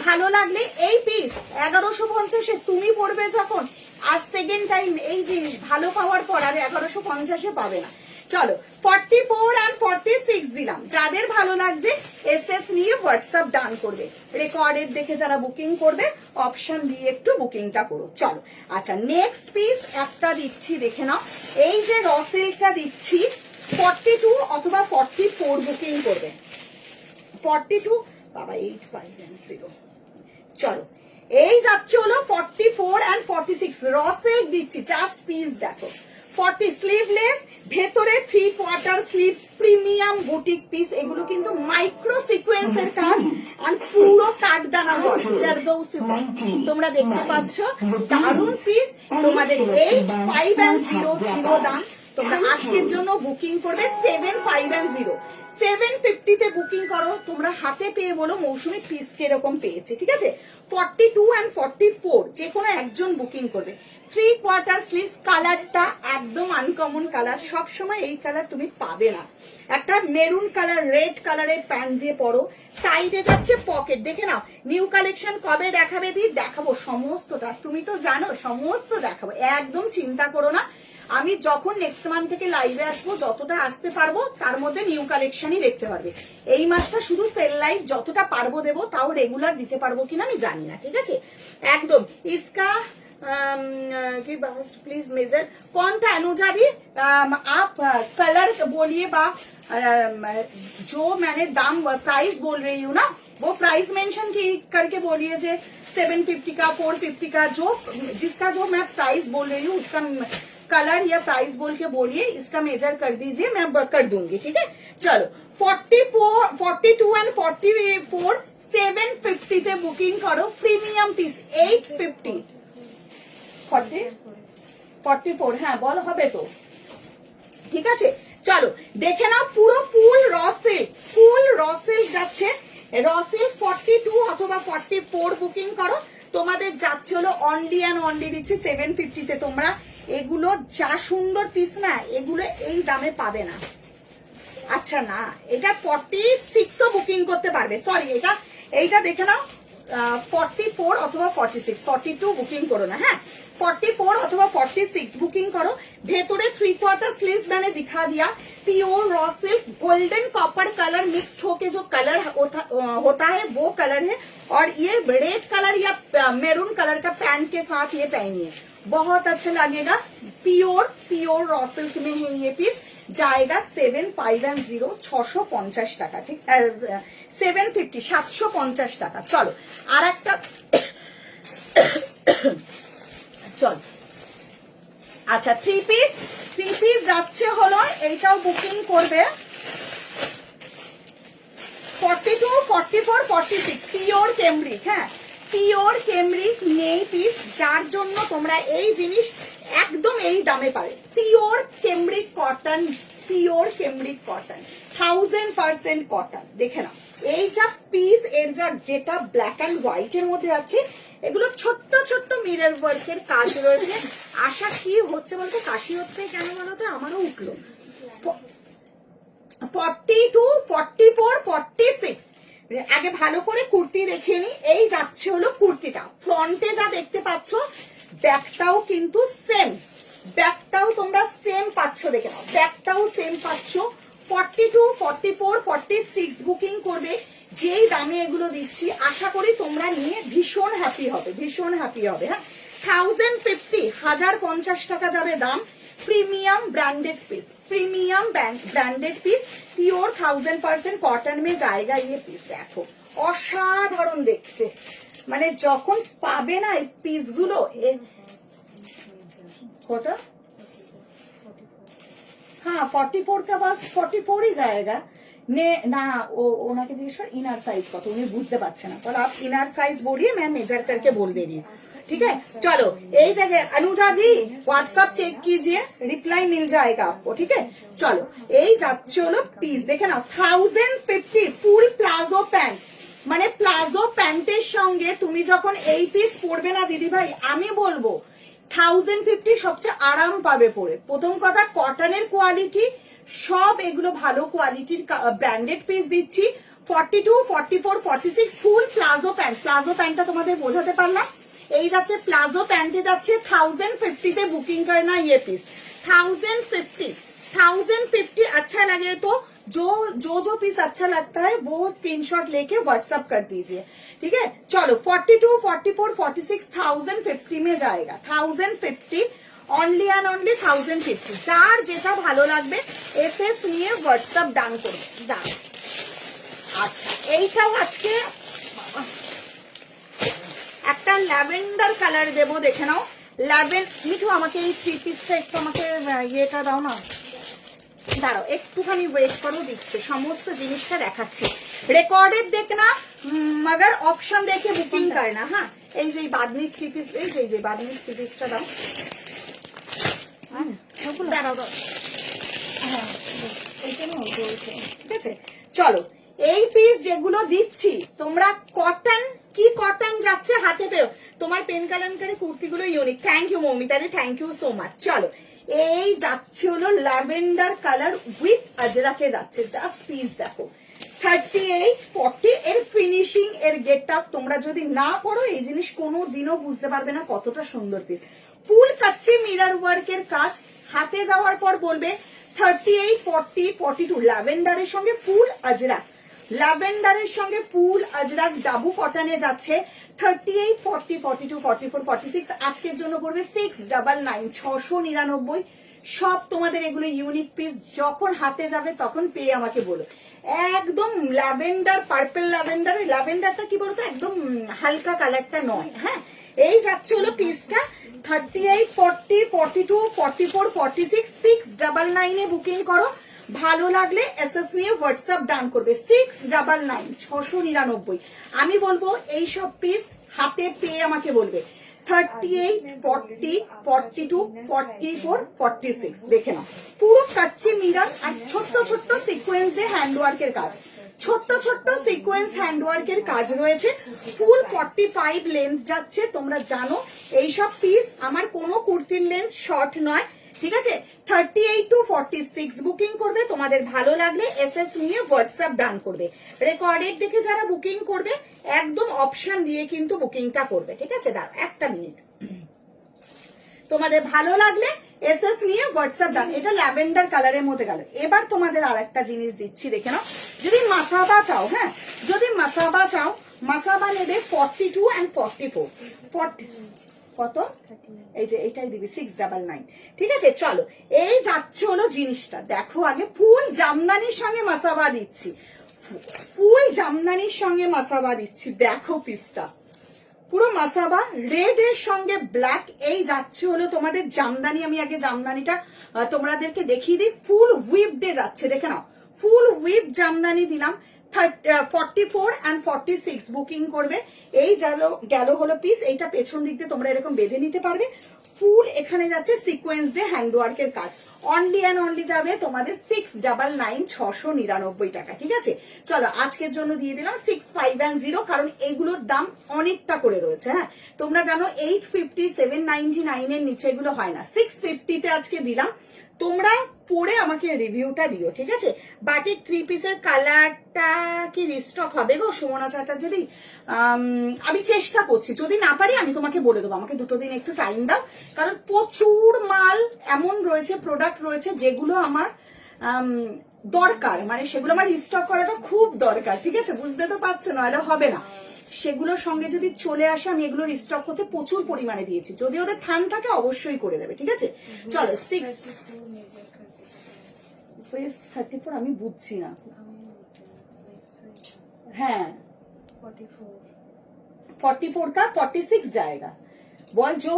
ভালো লাগলে এই পিস 1150 তুমি পড়বে যখন, আর সেকেন্ড টাইম এই জিনিস ভালো পাওয়ার পর আর 1150 পাবে না। চলো 44 and 46 দিলাম। যাদের ভালো লাগছে এসএস নিয়ে হোয়াটসঅ্যাপ ডান করবে। রেকর্ডেড দেখে যারা বুকিং করবে অপশন দিয়ে একটু বুকিংটা করো। চলো আচ্ছা নেক্সট পিস একটা দিচ্ছি, দেখে নাও। এই যে র সিল্কটা দিচ্ছি 42 অথবা 44 বুকিং করবে। 42 বাবা 8510। চলো এই যাচ্ছে হলো 44 and 46 র সিল্ক দিচ্ছি। জাস্ট পিস দেখো। 40 স্লিভলেস, ভেতরে 3/4 স্লিভস, প্রিমিয়াম বুটিক পিস। এগুলো কিন্তু মাইক্রো সিকোয়েন্সের কাজ আর পুরো কাঠদানা ওয়ার্ক। তোমরা দেখতে পাচ্ছ দারুণ পিস। তোমাদের এই 5 and 0 ছিল দাম। তোমরা আজকের জন্য বুকিং করবে 7510, 750 তে বুকিং করো। তোমরা হাতে পেয়ে বলো মৌসুমী পিস কিরকম পেয়েছে, ঠিক আছে। 42 and 44 যে কোনো একজন বুকিং করবে। 3/4 স্লিভস, কালারটা একদম আনকমন কালার। সব সময় এই কালার তুমি পাবে না। একটা মেরুন কালার, রেড কালারের প্যান্ট দিয়ে পরো। সাইডে যাচ্ছে পকেট, দেখে নাও। নিউ কালেকশন কবে দেখাবে দি? দেখাবো সমস্তটা, তুমি তো জানো সমস্ত দেখাবো, একদম চিন্তা করো না। আমি যখন নেক্সট মান্থ থেকে লাইভে আসবো, যতটা আসতে পারবো তার মধ্যে নিউ কালেকশনই দেখতে পারবে। এই মাসটা শুধু সেল লাইভ, যতটা পারবো দেবো, তাও রেগুলার দিতে পারবো কিনা আমি জানি না, ঠিক আছে। একদম इसका कि प्लीज मेजर कौन था अनुजा दी, आप कलर बोलिए बा, जो मैंने दाम प्राइस बोल रही हूँ ना, वो प्राइस मेंशन की करके बोलिए, जे 750 का 450 का, जो जिसका जो मैं प्राइस बोल रही हूँ उसका कलर या प्राइस बोल के बोलिए, इसका मेजर कर दीजिए, मैं कर दूंगी, ठीक है। चलो 44, 42 एंड 44 750 তে বুকিং করো, প্রিমিয়াম পিস 850 44, হ্যাঁ বল হবে তো, ঠিক আছে। চলো দেখে নাও, পুরো ফুল রসেল যাচ্ছে, রসেল 42 অথবা 44 বুকিং করো, তোমাদের যাচ্ছে হলো অনলি অ্যান্ড অনলি দিচ্ছি 750 তে। তোমরা এগুলো যা সুন্দর পিস না, এগুলো এই দামে পাবে না। আচ্ছা না, এটা 46ও বুকিং করতে পারবে, সরি এইটা দেখে নাও 44 অথবা 46, 42 বুকিং করো না, হ্যাঁ 44 अथवा 46 बुकिंग करो। भेतरे 3/4 स्लीव्स मैंने दिखा दिया, pure raw silk golden copper colour mixed होके जो कलर होता है वो कलर है, और ये रेड कलर या मेरून कलर का पैंट के साथ ये पहनिए, बहुत अच्छा लगेगा। प्योर रॉ सिल्क में है ये पीस, जाएगा 750 650 টাকা, ঠিক 750 750 টাকা। চলো আর একটা চল, আচ্ছা 3 পিস যাচ্ছে হলো, এইটাও বুকিং করবে 42 44 46 পিওর কেমব্রিক, হ্যাঁ পিওর কেমব্রিক নেই পিস, যার জন্য তোমরা এই জিনিস একদম এই দামে পাবে। Pure cambric cotton 1000% cotton. দেখে নাও এই যা পিস, এর যা গেটা ব্ল্যাক অ্যান্ড হোয়াইট এর মধ্যে আছে, এগুলো ছোট্ট ছোট্ট মিরর ওয়ার্কের কাজ রয়েছে। আশা কি হচ্ছে বলতো, কাশি হচ্ছে কেন বলতো, আমারও উঠলো। 42 44 46 আগে ভালো করে কুর্তি দেখিয়ে নি। এই যাচ্ছে হলো কুর্তিটা, ফ্রন্টে যা দেখতে পাচ্ছ, ব্যাকটাও কিন্তু সেম, ব্যাকটাও তোমরা সেম পাচ্ছ, দেখে নাও ব্যাকটাও সেম পাচ্ছ। 42 44 46 বুকিং করবে, যেই দামে এগুলো দিচ্ছি, আশা করি তোমরা নিয়ে ভীষণ হ্যাপি হবে, হ্যাঁ 1050 1050 টাকা যাবে দাম। Premium branded piece, pure 1000% cotton में जाएगा ये पीस। देखो অসাধারণ দেখতে, মানে যখন পাবে না এই পিস গুলো, কটা, हाँ 44 का बस 44 ही जाएगा ने ना। ওনাকে জিজ্ঞেস কর ইনার সাইজ কত, উনি বুঝতে পারছে না, पर आप इनर साइज बोलिए, मैं मेजर करके बोल दे रही हूँ, ठीक है। चलो এই যে अनुजा दी व्हाट्सएप चेक कीजिए, रिप्लाई मिल जाएगा आपको, ठीक है। चलो এই যাচ্ছে হলো পিস, দেখে নাও 1050 ফুল প্লাজো প্যান্ট, মানে প্লাজো প্যান্টের সঙ্গে তুমি যখন এই পিস পরবে না দিদি ভাই, আমি বলবো 1050 সবচেয়ে আরাম পাবে পরে। প্রথম কথা কটনের কোয়ালিটি সব এগুলো ভালো কোয়ালিটির ব্র্যান্ডেড পিস দিচ্ছি। 42 44 46 ফুল প্লাজো প্যান্টটা তোমাদের বোঝাতে পারলাম। এই যাচ্ছে প্লাজো প্যান্টে যাচ্ছে 1050 তে বুকিং करना ये पीस 1050 अच्छा लगे तो जो पीस अच्छा लगता है वो स्क्रीनशॉट लेके व्हाट्सएप कर दीजिए, ठीक है। चलो 42 44 46 1050 में जाएगा, 1050 অনলি অ্যান্ড অনলি 1050। যার যেটা ভালো লাগবে এসএস নিয়ে হোয়াটসঅ্যাপ ডান করবে, ডান। আচ্ছা এইটাও আজকে একটা ল্যাভেন্ডার কালার দেবো, দেখে নাও মিঠু আমাকে এই 3 পিসটা একটু আমাকে ইয়েটা দাও না, দাঁড়াও একটুখানি ওয়েট করো, দিচ্ছে সমস্ত জিনিসটা দেখাচ্ছি। রেকর্ডেড দেখনা মগর অপশন দেখে বুকিং করে না, হ্যাঁ এই যে বাদনি 3 পিস, এই যে বাদনি 3 পিসটা দাও, দাঁড়াও হ্যাঁ এইটা না, ঠিক আছে। চলো এই পিস যেগুলো দিচ্ছি তোমরা কটন, কি কটন যাচ্ছে হাতে পেও, তোমার পেন কালামকারী কুর্তিগুলো unique. Thank you Moumitadi, thank you so much. চলো এই যাচ্ছে হলো ল্যাভেন্ডার কালার উইথ আজরাকে যাচ্ছে, জাস্ট পিস দেখো 38 40 এর ফিনিশিং, এর গেট আপ তোমরা যদি না পড়ো এই জিনিস কোনো দিনও বুঝতে পারবে না কতটা সুন্দর পিস। ফুল কাচ্চি মিরর ওয়ার্কের কাজ, হাতে যাওয়ার পর বলবে 38, 40, 42 ল্যাভেন্ডারের সঙ্গে ফুল আজরাক, ল্যাভেন্ডারের সঙ্গে ফুল আজরাক ডাবু কটনে যাচ্ছে 38, 40, 42, 44, 46। আজকের জন্য পড়বে 699, 699। সব তোমাদের এগুলো ইউনিক পিস, যখন হাতে যাবে তখন পেয়ে আমাকে বলো। একদম ল্যাভেন্ডার, পার্পল ল্যাভেন্ডার, ল্যাভেন্ডারটা কি বলতো একদম হালকা কালারটা নয়। হ্যাঁ, এই যাচ্ছে হলো পিসটা 38, 40, 42, 44, 46, 699 বুকিং করো। ভালো লাগলে এসএস নিয়ে হোয়াটসঅ্যাপ ডান করবে 699, 699। আমি বলবো এই সব পিস হাতে পেয়ে আমাকে বলবে 38, 40, 42, 44, 46। দেখে নাও পুরো কাচ্চি মিরর আর ছোট্ট ছোট্ট সিকোয়েন্স দিয়ে হ্যান্ডওয়ার্কের কাজ, ছোট্ট ছোট্ট সিকোয়েন্স হ্যান্ডওয়ার্কের কাজ রয়েছে। ফুল 45 লেন্থ যাচ্ছে। তোমরা জানো এইসব পিস আমার কোনো কুর্তির লেন্থ শর্ট নয়, ঠিক আছে। 38 to 46 বুকিং করবে। তোমাদের ভালো লাগলে এসএস নিয়ে হোয়াটসঅ্যাপ ডান করবে। রেকর্ডেড দেখে যারা বুকিং করবে একদম অপশন দিয়ে কিন্তু বুকিংটা করবে, ঠিক আছে। দাঁড়াও একটা মিনিট। তোমাদের ভালো লাগলে এসএস নিয়ে হোয়াটসঅ্যাপ ডান। এটা ল্যাভেন্ডার কালারের মধ্যে গেল। এবার তোমাদের আর একটা জিনিস দিচ্ছি, দেখে নাও। যদি মাসাবা চাও, হ্যাঁ যদি মাসাবা চাও, মাসাবা নেবে 42 and 44। 40 কত? এই যে এটাই দিবি 699, ঠিক আছে। চলো এই যাচ্ছে হলো জিনিসটা, দেখো আগে ফুল জামদানির সঙ্গে মাসাবা দিচ্ছি, ফুল জামদানির সঙ্গে মাসাবা দিচ্ছি। দেখো পিসটা পুরো মাসাবা, রেড এর সঙ্গে ব্ল্যাক। এই যাচ্ছে হলো তোমাদের জামদানি। আমি আগে জামদানিটা তোমাদেরকে দেখিয়ে দিই। ফুল উইপ ডে যাচ্ছে, দেখে নাও ফুল উইপ জামদানি দিলাম। 44 and 46 বুকিং করবে। এই গেল হলো পিস। এইটা পেছন দিক দিয়ে তোমরা এরকম বেঁধে নিতে পারবে। ফুল এখানে যাচ্ছে সিকোয়েন্স দিয়ে হ্যান্ডওয়ার্কের কাজ। অনলি অ্যান্ড অনলি যাবে তোমাদের 699, 699 টাকা, ঠিক আছে। চলো আজকের জন্য দিয়ে দিলাম 650, কারণ এইগুলোর দাম অনেকটা করে রয়েছে। হ্যাঁ তোমরা জানো 850, 799 এর নিচে এগুলো হয় না। 650 তে আজকে দিলাম। তোমরা পরে আমাকে রিভিউটা দিও, ঠিক আছে। বাটিক 3 পিসের কালারটা কি রিস্টক হবে গো সুমনা চ্যাটার্জি? আমি চেষ্টা করছি, যদি না পারি আমি তোমাকে বলে দেবো। আমাকে 2 দিন একটু টাইম দাও, কারণ প্রচুর মাল এমন রয়েছে, প্রোডাক্ট রয়েছে যেগুলো আমার দরকার, মানে সেগুলো আমার রিস্টক করাটা খুব দরকার, ঠিক আছে। বুঝতে তো পারছো, নাহলে হবে না। সেগুলোর সঙ্গে যদি চলে আসে, আমি এগুলো রিস্টক করতে প্রচুর পরিমাণে দিয়েছি। যদি ওদের থান থাকে অবশ্যই করে দেবে, ঠিক আছে। চলো 34 আমি বুঝছি না। হ্যাঁ 44 का 46 जाएगा। বল जो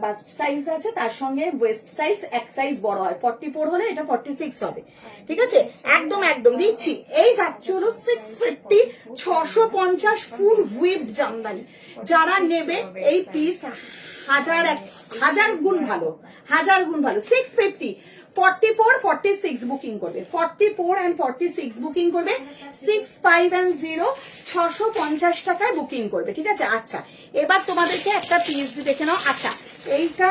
বাস্ট সাইজ আছে তার সঙ্গে ওয়েস্ট সাইজ এক সাইজ বড় হয়। 44 হলে এটা 46 হবে, ঠিক আছে। একদম একদম দিচ্ছি। এই যাচ্ছে হলো 650, 650 ফুল উইপড জামদানি। যারা নেবে এই পিস হাজার গুণ ভালো, 650, 44, 46 বুকিং করবে। 44 and 46 বুকিং করবে। 650, 650 টাকায় বুকিং করবে, ঠিক আছে। আচ্ছা এবার তোমাদেরকে একটা পিস দেখে নাও। আচ্ছা এইটা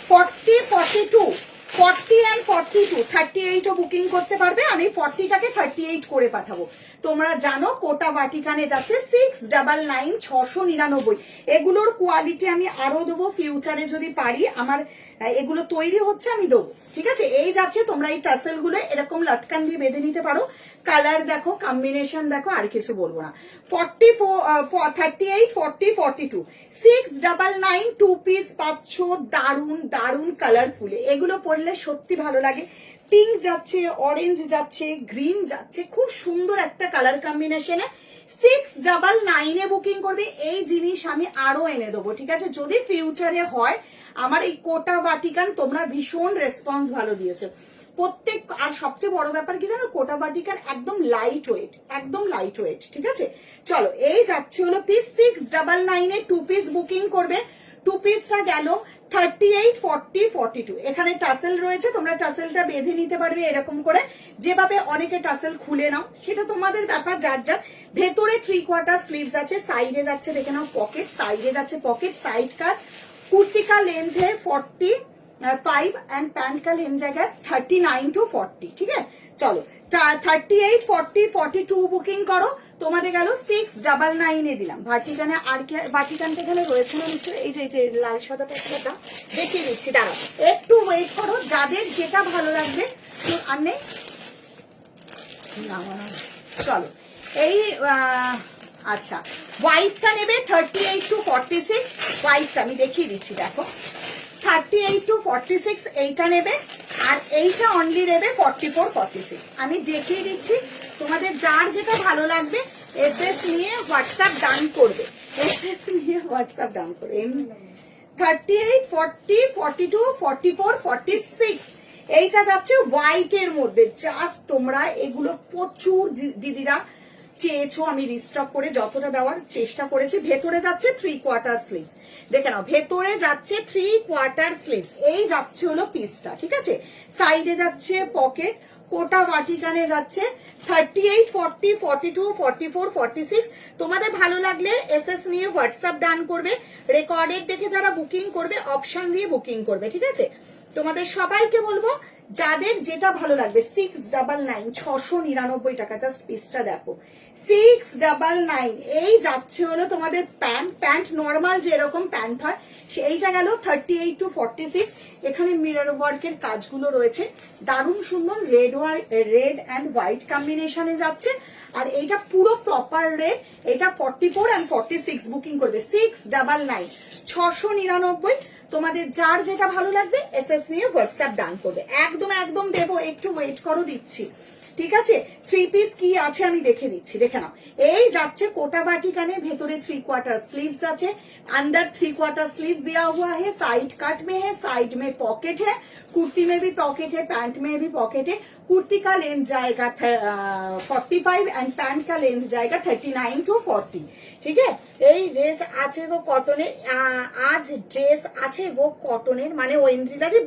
40, 42, 40 and 42, 38 ও বুকিং করতে পারবে। আমি 40টাকে 38 করে পাঠাবো। তোমরা জানো কোটা বাটিকানে যাচ্ছে 699, 699। এগুলোর কোয়ালিটি আমি আরো দেবো ফিউচারে যদি পারি। আমার এগুলো তৈরি হচ্ছে, আমি দেবো, ঠিক আছে। এই যাচ্ছে। তোমরা এই টাসেল গুলো এরকম লটকান দিয়ে বেঁধে নিতে পারো। কালার দেখো, কম্বিনেশন দেখো, আর কিছু বলবো না। 38, 40, 42, 699 2 পিস পাচ্ছ। দারুন দারুন কালারফুল, এগুলো পরলে সত্যি ভালো লাগে। পিঙ্ক যাচ্ছে, অরেঞ্জ যাচ্ছে, গ্রিন যাচ্ছে, খুব সুন্দর একটা কালার কম্বিনেশনে। 699 বুকিং করবে। এই জিনিস আমি আরো এনে দেবো, ঠিক আছে, যদি ফিউচারে হয়। আমার এই কোটা বাটিকান তোমরা ভীষণ রেসপন্স ভালো দিয়েছো প্রত্যেক। আর সবচেয়ে বড় ব্যাপার কি জানো, কোটা বাটিকান একদম লাইট ওয়েট, একদম লাইট ওয়েট, ঠিক আছে। চলো এই যাচ্ছে হলো পিস 699 2 পিস বুকিং করবে। 2 পিসটা গেল 38, 40, 42। এখানে টাসেল রয়েছে, তোমরা টাসেলটা বেঁধে নিতে পারবে এরকম করে। যেভাবে অনেকে টাসেল খুলে নাও সেটা তোমাদের ব্যাপার, যার যার। ভেতরে 3/4 স্লিভস আছে, সাইডে যাচ্ছে দেখে নাও পকেট, সাইডে যাচ্ছে পকেট, সাইড কাট। कुर्ती का लेंथ है 45 एंड पैंट का लेंथ जाएगा 39 to 40, ठीक है। चलो 38 40 42 বুকিং করো, তোমাদের গেল 699 দিলাম। ভার্টিকানে আর ভার্টিকানটা এখানে রয়েছে না নিশ্চয়, এই যে লাল সাদাটা একটা দেখিয়ে দিচ্ছি, দাঁড়াও একটু ওয়েট করো, যাদের যেটা ভালো লাগবে। তো আর নেই, চলো এই আচ্ছা হোয়াইটটা নেবে 38 to 46, হোয়াইটটা আমি দেখিয়ে দিচ্ছি, দেখো 38 to 46 এইটা নেবে, আর এইটা অনলি নেবে 44 46। আমি দেখিয়ে দিচ্ছি, তোমাদের যার যেটা ভালো লাগবে এসএস নিয়ে হোয়াটসঅ্যাপ ডান করবে, এসএস নিয়ে হোয়াটসঅ্যাপ ডান করবে। 38 40 42 44 46 এইটা যাচ্ছে হোয়াইটের মধ্যে। জাস্ট তোমরা এগুলো প্রচুর দিদিরা চেয়েছো, আমি রিস্টক করে যতটা দেওয়ার চেষ্টা করেছি। ভেতরে যাচ্ছে 3/4 স্লিভ, দেখে নাও ভেতরে যাচ্ছে 3/4 স্লিভ, এই যাচ্ছে হলো পিসটা, ঠিক আছে। সাইডে যাচ্ছে পকেট, কোটা ভার্টিকানে যাচ্ছে 38 40 42 44 46। তোমাদের ভালো লাগলে এসএস নিয়ে হোয়াটসঅ্যাপ ডান করবে, রেকর্ডেড দেখে যারা বুকিং করবে অপশন দিয়ে বুকিং করবে, ঠিক আছে। তোমাদের সবাইকে বলবো যাদের যেটা ভালো লাগবে 699 699 টাকা, জাস্ট পিসটা দেখো 699। এই যাচ্ছে হলো তোমাদের প্যান্ট নর্মাল যেরকম প্যান্ট হয় সেইটা গেল 38 to 46। এখানে মিরর ওয়ার্কের কাজগুলো রয়েছে, দারুণ সুন্দর রেড অ্যান্ড হোয়াইট কম্বিনেশনে যাচ্ছে। আর এইটা পুরো প্রপার রেড, এটা 44 and 46 বুকিং করবে 699 699। তোমাদের যার যেটা ভালো লাগবে এসএস নিয়ে হোয়াটসঅ্যাপ ডান করবে, একদম দেবো, একটু ওয়েট করো, দিচ্ছি, ঠিক আছে। 3 পিস কি আছে আমি দেখে দিচ্ছি, দেখে নাও। এই যাচ্ছে कोटा बाटिकाने, ভেতরে 3/4 स्लीव्स আছে, अंदर 3/4 स्लीव्स दिया हुआ है, साइड कट में है, साइड में पॉकेट है, कुर्ती में भी पॉकेट है, पैंट में भी पॉकेट है। कुर्ती का लेंथ जाएगा 45 एंड पैंट का लेंथ जाएगा 39 to 40, ঠিক আছে। এই ড্রেস আছে গো কটনের, আজ ড্রেস আছে গো কটনের, মানে ঐন্দ্রিলাকে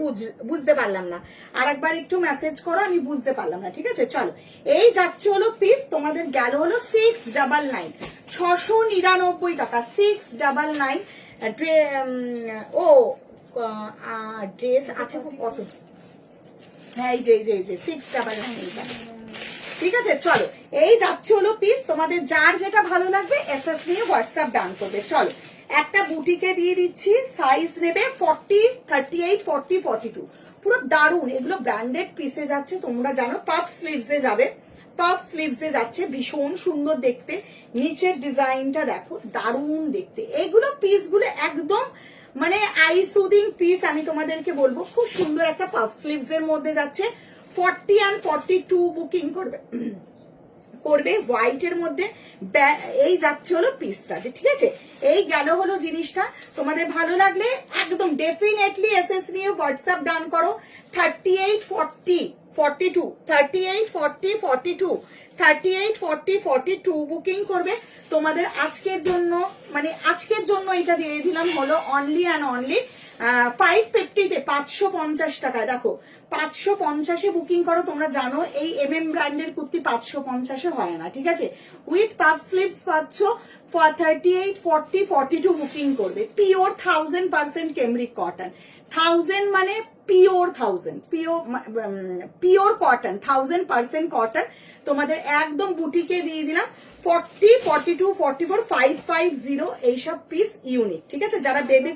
বুঝতে পারলাম না, আর একবার একটু মেসেজ করো, আমি বুঝতে পারলাম না, ঠিক আছে। চলো এই যাচ্ছে হলো পিস, তোমাদের গেল হলো 699 699 টাকা, 699। ও ড্রেস আছে গো কত, হ্যাঁ এই যে 699, ঠিক আছে। চলো এই যাচ্ছে হলো পিস, তোমাদের যার যেটা ভালো লাগবে এসএস নিয়ে হোয়াটসঅ্যাপ ডান করবে। চলো একটা বুটিকে দিয়ে দিচ্ছি, সাইজ নেবে 40 38 40 42, পুরো দারুন, এগুলো ব্র্যান্ডেড পিসে যাচ্ছে, তোমরা জানো। পাফ স্লিভসে যাবে, পাফ স্লিভসে যাচ্ছে, ভীষণ সুন্দর দেখতে, নিচের ডিজাইনটা দেখো দারুন দেখতে। এগুলো পিসগুলো একদম মানে আই সুদিং পিস, আমি তোমাদেরকে বলবো খুব সুন্দর একটা পাফ স্লিভস এর মধ্যে যাচ্ছে। 40 and 42 বুকিং করবে হোয়াইটের মধ্যে, এই যাচ্ছে হলো পিসটা, ঠিক আছে। এই গেল হলো জিনিসটা, তোমাদের ভালো লাগলে একদম ডেফিনেটলি এসএস নিয়ে হোয়াটসঅ্যাপ ডান করো। 38 40 42 38 40 42 38 40 42 বুকিং করবে। তোমাদের আজকের জন্য মানে আজকের জন্য এটা দিয়ে দিলাম হলো অনলি অ্যান্ড অনলি 550 তে 550 টাকায়। দেখো 550-এ বুকিং করো, তোমরা জানো এই MM ব্র্যান্ডের কুর্তি 550-এ হয় না, ঠিক আছে। উইথ পাফ স্লিভস পাচ্ছ 38 40 42 বুকিং করবে। পিওর 1000% কেমব্রিক কটন, 1000 মানে পিওর 1000, পিওর কটন 1000% কটন। তোমাদের একদম বুটিকে দিয়ে দিলাম 40 42 44 550 এইসব পিস ইউনিক, ঠিক আছে। যারা বেবি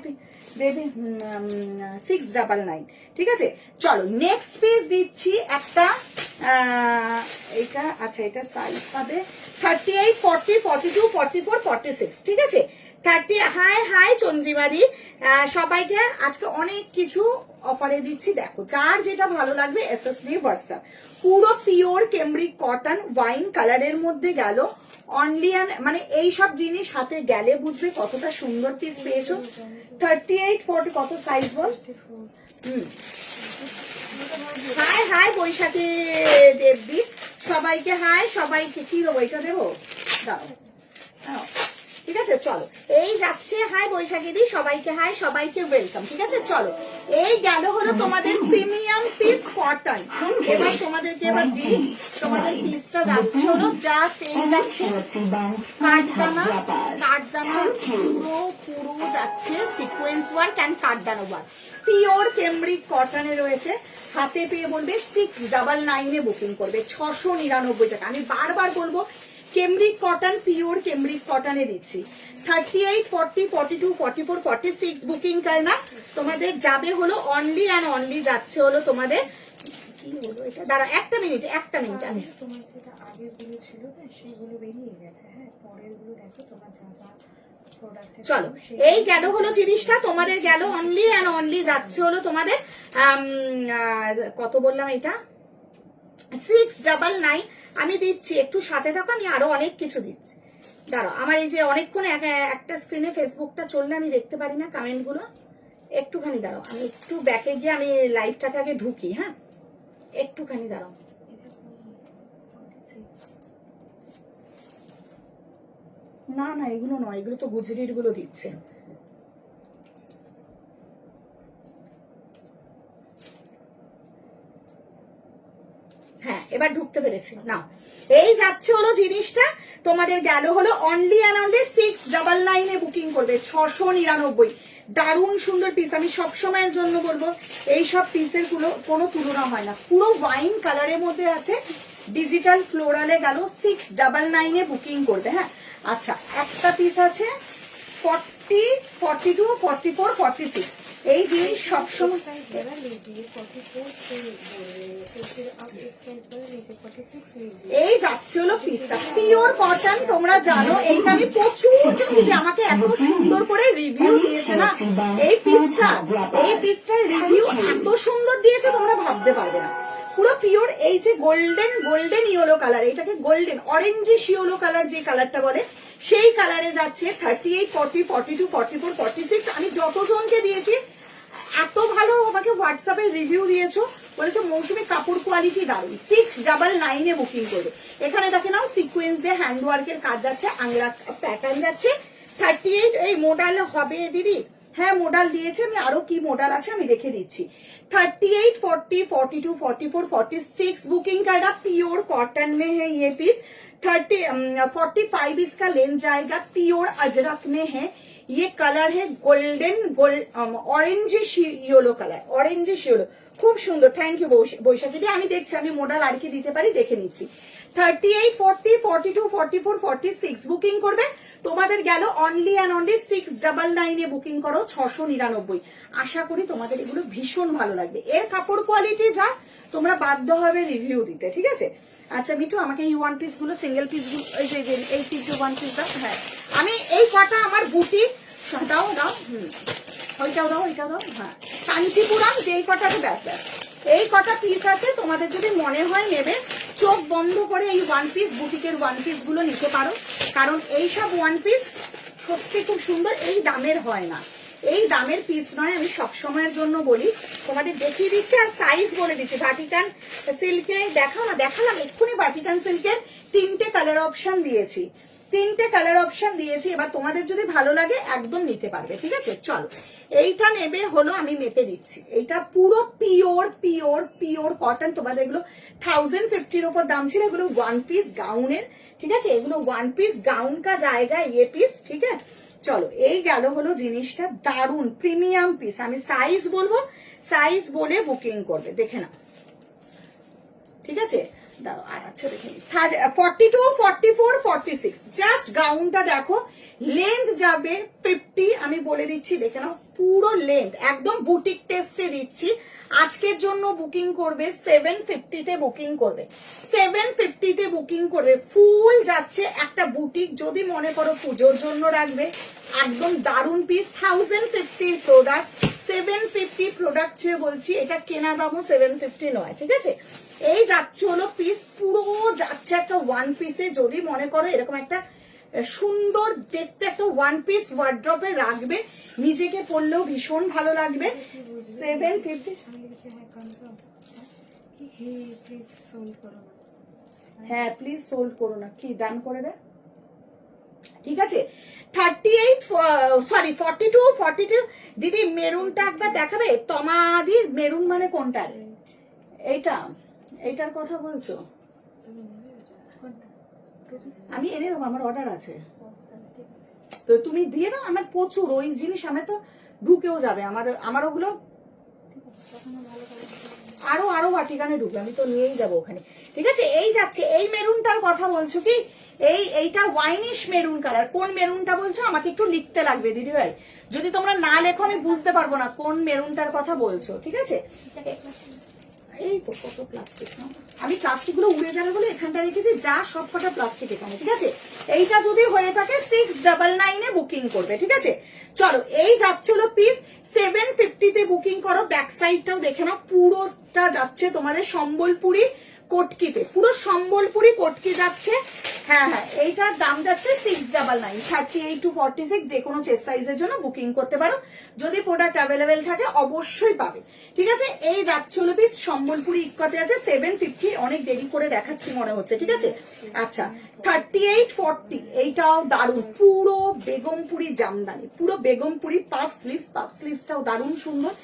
699, ঠিক আছে। চলো নেক্সট পিস দিচ্ছি একটা, এটা আচ্ছা এটা সাইজ পাবে 38 40 42 44 46, ঠিক আছে। 30। হাই চন্দ্রিমাদি, সবাইকে আজকে অনেক কিছু অফারে দিচ্ছি, দেখো যার যেটা ভালো লাগবে এসএস নিয়ে হোয়াটসঅ্যাপ। পুরো পিওর কেমব্রিক কটন ওয়াইন কালারের মধ্যে গেল অনলি, মানে এই সব জিনিস হাতে গেলে বুঝবে কতটা সুন্দর পিস পেয়েছো। 38 40 কত সাইজ বল। হাই বৈশাখী দেবদীপ, সবাইকে হাই, সবাইকে কি দেবো, এটা দেবো, দাঁড়াও, ঠিক আছে। চলো এই যাচ্ছে হাই বৈশাখী দি, সবাইকে হাই, সবাইকে ওয়েলকাম, ঠিক আছে। চলো এই গেল হলো তোমাদের প্রিমিয়াম পিস কটন। এবার তোমাদেরকে এবার দিই, তোমাদের পিসটা যাচ্ছে হলো জাস্ট এই যাচ্ছে কাঠদানা পুরো যাচ্ছে sequence work and katdana work, pure cambric কটনে রয়েছে, হাতে পেয়ে বলবে 699 বুকিং করবে, 699 টাকা। আমি বারবার বলবো কেমব্রিক কটন, পিওর কেমব্রিক কটনে দিচ্ছি। 38, 40, 42, 44, 46 বুকিং করনা তোমাদের যাবে হলো অনলি অ্যান্ড অনলি, যাচ্ছে হলো তোমাদের কি হলো এটা, দাঁড়া একটা মিনিট আমি তোমার যেটা আগের গুলো ছিল না সেগুলো বেরিয়ে গেছে। হ্যাঁ, পরের গুলো দেখো তোমার যা যা প্রোডাক্ট। চলো এই গেল হলো জিনিসটা, তোমাদের গেল অনলি অ্যান্ড অনলি, যাচ্ছে হলো তোমাদের কত বললাম এটা 699 আমি দিচ্ছি। একটু সাথে থাকো, আমি আরো অনেক কিছু দিচ্ছি। দাঁড়াও, আমার এই যে অনেকক্ষণ একটা স্ক্রিনে ফেসবুকটা চললে আমি দেখতে পারি না কমেন্ট গুলো, একটুখানি দাঁড়াও, আমি একটু ব্যাকে গিয়ে আমি লাইভটাকে আগে ঢুকি। হ্যাঁ একটুখানি দাঁড়াও। না না এগুলো নয়, এগুলো তো গুজরির গুলো দিচ্ছে। হ্যাঁ এবার ঢুকতে পেরেছি না। এই যাচ্ছে হলো জিনিসটা, তোমাদের গেল হলো অনলি অ্যান্ড অনলি 699 বুকিং করবে, 699। দারুণ সুন্দর পিস, আমি সবসময়ের জন্য বলবো এই সব পিসের কোনো তুলনা হয় না। পুরো ওয়াইন কালারের মধ্যে আছে, ডিজিটাল ফ্লোরালে গেল 699 বুকিং করবে। হ্যাঁ আচ্ছা, একটা পিস আছে 40, 42, 44, 46। এই জিনিস সবসময় এই যাচ্ছে হলো পিসটা পিওর কটন, তোমরা জানো এইটা আমি প্রচুর দিদি আমাকে এত সুন্দর করে রিভিউ দিয়েছে না, এই পিসটার রিভিউ এত সুন্দর দিয়েছে তোমরা ভাবতে পারবে না। পুরো পিওর, এই যে গোল্ডেন ইয়েলো কালার, এটাকে গোল্ডেন অরেঞ্জিশ ইয়েলো কালার যে কালারটা বলে সেই কালারে যাচ্ছে। 38, 40, 42, 44, 46 আমি যতজনকে দিয়েছি এত ভালো আমাকে হোয়াটসঅ্যাপে রিভিউ দিয়েছো, বলেছো মৌসুমী কাপড় কোয়ালিটি দারুন। 699 বুকিং করবে। এখানে দেখে নাও সিকোয়েন্স দিয়ে হ্যান্ড ওয়ার্কের কাজ যাচ্ছে, আংরা প্যাটার্ন যাচ্ছে। 38 এই মোডাল হবে দিদি? হ্যাঁ মোডাল দিয়েছে, আমি আরো কি মোডাল আছে আমি দেখে দিচ্ছি। 38, 40, 42, 44, 46 बुकिंग करना। प्योर कॉटन में है ये पीस। 45 इसका लेंथ जाएगा। प्योर अजरक में है। ये कलर है golden orangish yellow colour, orangish yellow, খুব সুন্দর। থ্যাংক ইউ বৈশাখী দি, আমি দেখছি আমি মোডাল আর কি দিতে পারি দেখে নিচ্ছি। 38, 40, 42, 44, 46 বুকিং করবে। তোমাদের গেল অনলি অ্যান্ড অনলি 699 বুকিং করো, 699। আশা করি তোমাদের এগুলো ভীষণ ভালো লাগবে। এর কাপড় কোয়ালিটি যা, তোমরা বাধ্য হবে রিভিউ দিতে, ঠিক আছে? আচ্ছা মিঠু, আমাকে এই ওয়ান পিস গুলো, সিঙ্গেল পিস গুলো, এই পিস ওয়ান পিস দাও। হ্যাঁ আমি এই কটা আমার বুটিক দাও ওইটাও দাও। হ্যাঁ কাঞ্চিপুরম যেই কটাতে ব্যাস এই কটা পিস আছে, তোমাদের যদি মনে হয় নেবে চোখ বন্ধ করে এই ওয়ান পিস বুটিকের ওয়ান পিস গুলো নিতে পারো, কারণ এই সব ওয়ান পিস সত্যি খুব সুন্দর। এই দামের হয় না, এই দামের পিস নয়, আমি সব সময়ের জন্য বলি। তোমাদের দেখিয়ে দিচ্ছি আর সাইজ বলে দিচ্ছি। ভাটিকান সিল্কে দেখাও না, দেখালাম এক্ষুনি। ভাটিকান সিল্কের 3টে কালার অপশন দিয়েছি, 3টে কালার অপশন দিয়েছি। এবার তোমাদের যদি ভালো লাগে একদম নিতে পারবে, ঠিক আছে? চলো এইটা নেবে হলো, আমি মেপে দিচ্ছি। এইটা পুরো পিওর কটন। তোমাদের এগুলো 1050 ওপর দাম ছিল। এগুলো ওয়ান পিস গাউনের, ঠিক আছে? এগুলো ওয়ান পিস গাউন কা জায়গা ইয়ে পিস, ঠিক আছে? চলো এই গেল হলো জিনিসটা, দারুন প্রিমিয়াম পিস। আমি সাইজ বলবো, সাইজ বলে বুকিং করবে, দেখে না, ঠিক আছে? দাও আর আচ্ছা দেখে নি। 42, 44, 46 জাস্ট গাউনটা দেখো। লেন্থ যাবে 50, আমি বলে দিচ্ছি দেখে নাও। পুরো লেন্থ একদম বুটিক টেস্টে দিচ্ছি। আজকের জন্য বুকিং করবে 750 বুকিং করবে, 750 বুকিং করবে। ফুল যাচ্ছে একটা বুটিক, যদি মনে করো পুজোর জন্য রাখবে, একদম দারুন পিস। 1050 প্রোডাক্ট, 750 প্রোডাক্ট চেয়ে বলছি, এটা কেনা দামও 750 নয়, ঠিক আছে? এই যাচ্ছে হলো পিস, পুরো যাচ্ছে একটা ওয়ান পিসে। যদি মনে করো এরকম একটা সুন্দর দেখতে একটা ওয়ান পিস ওয়ার্ড্রপে রাখবে, নিজেকে পরলেও ভীষণ ভালো লাগবে। 750। হ্যাঁ প্লিজ সোল্ড করো না, কি ডান করে দে, ঠিক আছে? 38, 42, 42 দিদি মেরুনটা একবার দেখাবে? তমাদির মেরুন মানে কোনটা? এইটার কথা বলছো? আমি এনে দেবো, আমার অর্ডার আছে। তো তুমি দিয়ে দাও, আমার প্রচুর ওই জিনিস, আমার তো ঢুকেও যাবে। আমার ওগুলো তখনও ভালো করে আরো আরো বাটিকানে ঢুকবে, আমি তো নিয়েই যাবো ওখানে। ঠিক আছে, এই যাচ্ছে, এই মেরুনটার কথা বলছো কি? এইটা ওয়াইনিশ মেরুন কালার। কোন মেরুনটা বলছো আমাকে একটু লিখতে লাগবে দিদি ভাই, যদি তোমরা না লেখো আমি বুঝতে পারবো না কোন মেরুনটার কথা বলছো। ঠিক আছে, এই তো কত প্লাস্টিক, আমি প্লাস্টিক গুলো উড়ে যাবে বলে এখানটা রেখেছি, যা সব কটা প্লাস্টিক এখানে। ঠিক আছে, এইটা যদি হয়ে থাকে 699 এ বুকিং করবে। ঠিক আছে, চলো এই যাচ্ছে হলো পিস 750 তে বুকিং করো। ব্যাক সাইডটাও দেখে নাও, পুরোটা যাচ্ছে তোমাদের সম্বলপুরি কটকিতে, পুরো সম্বলপুরি কটকি যাচ্ছে। হ্যাঁ হ্যাঁ, এইটার দাম যাচ্ছে 699, 38 to 46 যে কোনো চেস্ট সাইজের জন্য বুকিং করতে পারো। যদি প্রোডাক্ট অ্যাভেলেবেল থাকে অবশ্যই পাবে। ঠিক আছে, এই যাচ্ছে হলো পিস সম্বলপুরি ইক্কাতে আছে 750, অনেক দেরি করে দেখাচ্ছি মনে হচ্ছে। ঠিক আছে, আচ্ছা 38 40, এইটাও দারুণ, পুরো বেগমপুরি জামদানি, পুরো বেগমপুরি পাফ স্লিভসটাও দারুণ সুন্দর।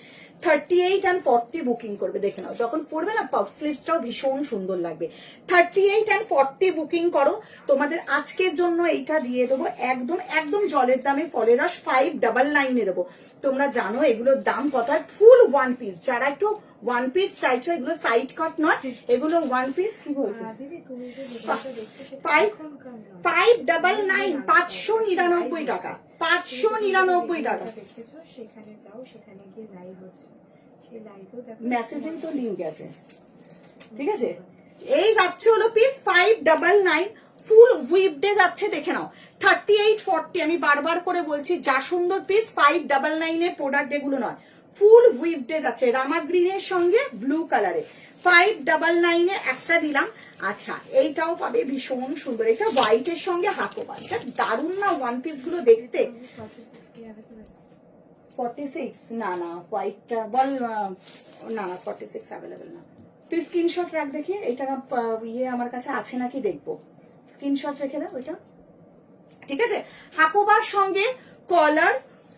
38 and 40 বুকিং করবে, দেখে নাও যখন পড়বে না পাফ স্লিভসটাও ভীষণ সুন্দর লাগবে। 38 and 40 বুকিং করো, তোমাদের আজকের জন্য এইটা দিয়ে দেবো একদম একদম জলের দামে, ফলের রস 599 এ দেবো। তোমরা জানো এগুলোর দাম কত হয়, ফুল ওয়ান পিস। যারা একটু ওয়ান পিস চাইছো, এগুলো সাইড কাট নয়, এগুলো ওয়ান পিস। কি বলছো? দিদি তুমি যে ভিডিওটা দেখছো সেটা 599, 599 টাকা, 599 টাকা। দেখেছো, সেখানে যাও, সেখানে গিয়ে লাইভ হচ্ছে, সেই লাইভেও দেখো, মেসেজিং তো লিংক আছে। ঠিক আছে, এই যাচ্ছে হলো পিস 599, ফুল উইপডে যাচ্ছে, দেখে নাও 38 40। আমি বারবার করে বলছি, যা সুন্দর পিস 599 এর প্রোডাক্ট এগুলো নয়, ফুল উইপডে যাচ্ছে রামা গ্রিনের সঙ্গে ব্লু কালারে। 599 এ একটা দিলাম। আচ্ছা, এইটাও পাবে ভীষণ সুন্দর, এটা হোয়াইটের সঙ্গে হাকোবা, এটা দারুণ না ওয়ান পিস গুলো দেখতে। 46 না না, হোয়াইটটা বল না না, 46 অ্যাভেলেবেল না। তুই স্ক্রিনশট রাখ দেখি, এটা ইয়ে আমার কাছে আছে নাকি দেখবো, স্ক্রিনশট রেখে দাও ওইটা। ঠিক আছে, হাকোবার সঙ্গে কলার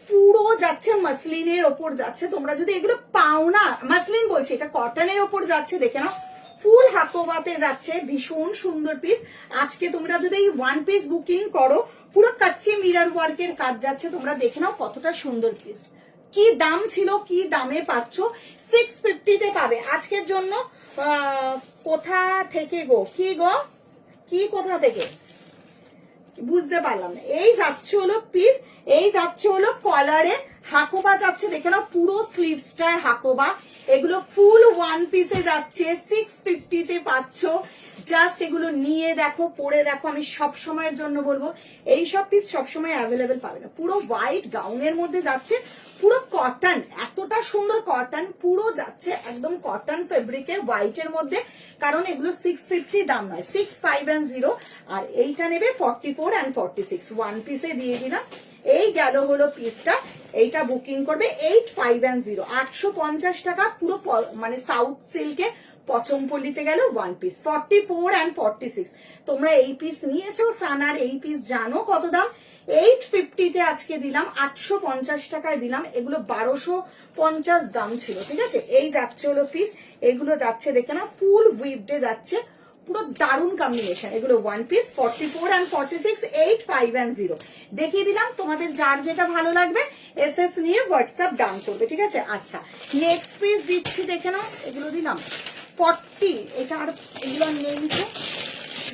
পুরো যাচ্ছে মাসলিনের ওপর যাচ্ছে। তোমরা যদি এগুলো পাও না, মাসলিন বলছি, এটা কটনের ওপর যাচ্ছে, দেখে নাও ফুল হাকোবাতে যাচ্ছে, ভীষণ সুন্দর পিস। আজকে তোমরা যদি এই ওয়ান পিস বুকিং করো, পুরো কাচ্চি মিরর ওয়ার্কের কাজ যাচ্ছে, তোমরা দেখে নাও কতটা সুন্দর পিস। কি দাম ছিল, কি দামে পাচ্ছ, 650 তে পাবে আজকের জন্য। কোথা থেকে গো, কি গো, কি কোথা থেকে বুঝতে পারলাম না। এই যাচ্ছে হলো পিস, এই যাচ্ছে হলো কলারে হাকোবা যাচ্ছে, দেখে নাও পুরো স্লিভসটায় হাকোবা। এগুলো ফুল ওয়ান পিসে যাচ্ছে, 650 তে পাচ্ছ। জাস্ট এগুলো নিয়ে দেখো, পরে দেখো। আমি সব সময়ের জন্য বলবো, এই সব পিস সবসময় অ্যাভেলেবেল পাবে না। পুরো হোয়াইট গাউনের মধ্যে যাচ্ছে, পুরো কটন, এতটা সুন্দর কটন, পুরো যাচ্ছে একদম কটন ফেব্রিকে হোয়াইটের মধ্যে। কারণ এগুলো 650 দাম নয়, 6510। আর এইটা নেবে 44 and 46, ওয়ান পিসে দিয়ে দিলাম। এই গেল হলো পিসটা, এইটা বুকিং করবে 8510, 850 টাকা, পুরো মানে সাউথ সিল্কে পচমপল্লিতে গেল ওয়ান পিস 44 and 46। তোমরা এই পিস নিয়েছো সানার, এই পিস জানো কত দাম। 850 তে আজকে দিলাম, 850 টাকায় দিলাম। এগুলো 1250 দাম ছিল। ঠিক আছে, এই যাচ্ছে হলো পিস, এগুলো যাচ্ছে দেখে না ফুল উইপডে যাচ্ছে, পুরো দারুণ কম্বিনেশন। এগুলো ওয়ান পিস 44 and 46, 8510 দেখিয়ে দিলাম। তোমাদের যার যেটা ভালো লাগবে এসএস নিয়ে হোয়াটসঅ্যাপ ডাউন করবে। ঠিক আছে, আচ্ছা নেক্সট পিস দিচ্ছি, দেখে নাও। এগুলো দিলাম 40, এটা আর এগুলো নেই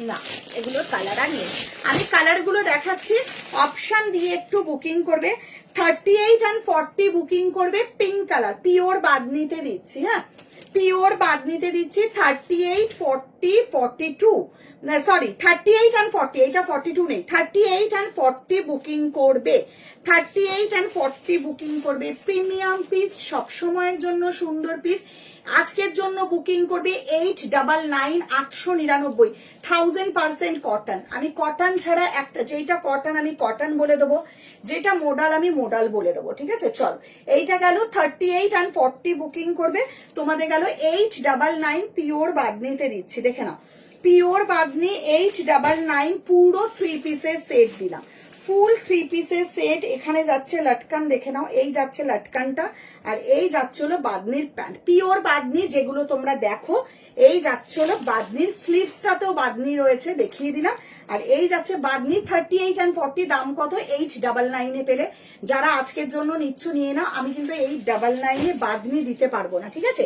না, এগুলো কালার আর নেই। আমি কালার গুলো দেখাচ্ছি, অপশন দিয়ে একটু বুকিং করবে। 38 and 40 বুকিং করবে, পিঙ্ক কালার, পিওর বাদনিতে দিচ্ছি। হ্যাঁ, পিওর বাদনিতে দিচ্ছি। 38 40 42, সরি 38 and 40, এটা 42 নেই, 38 and 40 বুকিং করবে। 38 and 40 বুকিং করবে। প্রিমিয়াম পিস, সবসময়ের জন্য সুন্দর পিস। আজকের জন্য বুকিং করবে 899, 899, 1000% কটন। আমি কটন ছাড়া একটা, যেটা কটন আমি কটন বলে দেবো, যেটা মোডাল আমি মোডাল বলে দেবো। ঠিক আছে, চল এইটা গেল 38 and 40 বুকিং করবে। তোমাদের গেল 899, পিওর বাদনিতে দিচ্ছি, দেখে নাও পিওর বাদনি 899, পুরো 3 পিসের সেট দিলাম। ফুল 3 পিসের সেট। এখানে যাচ্ছে লটকান, দেখে নাও, এই যাচ্ছে লটকানটা, আর এই যাচ্ছে হলো বাদনির প্যান্ট, পিওর বাদনি যেগুলো তোমরা দেখো। এই যাচ্ছে হলো বাদনির স্লিভসটাতেও বাদনি রয়েছে, দেখিয়ে দিলাম। আর এই যাচ্ছে বাদনি 38 and 40, দাম কত? 899 এ পেলে। যারা আজকের জন্য নিচ্ছ নিয়ে নাও, আমি কিন্তু 899 এ বাদনি দিতে পারবো না, ঠিক আছে?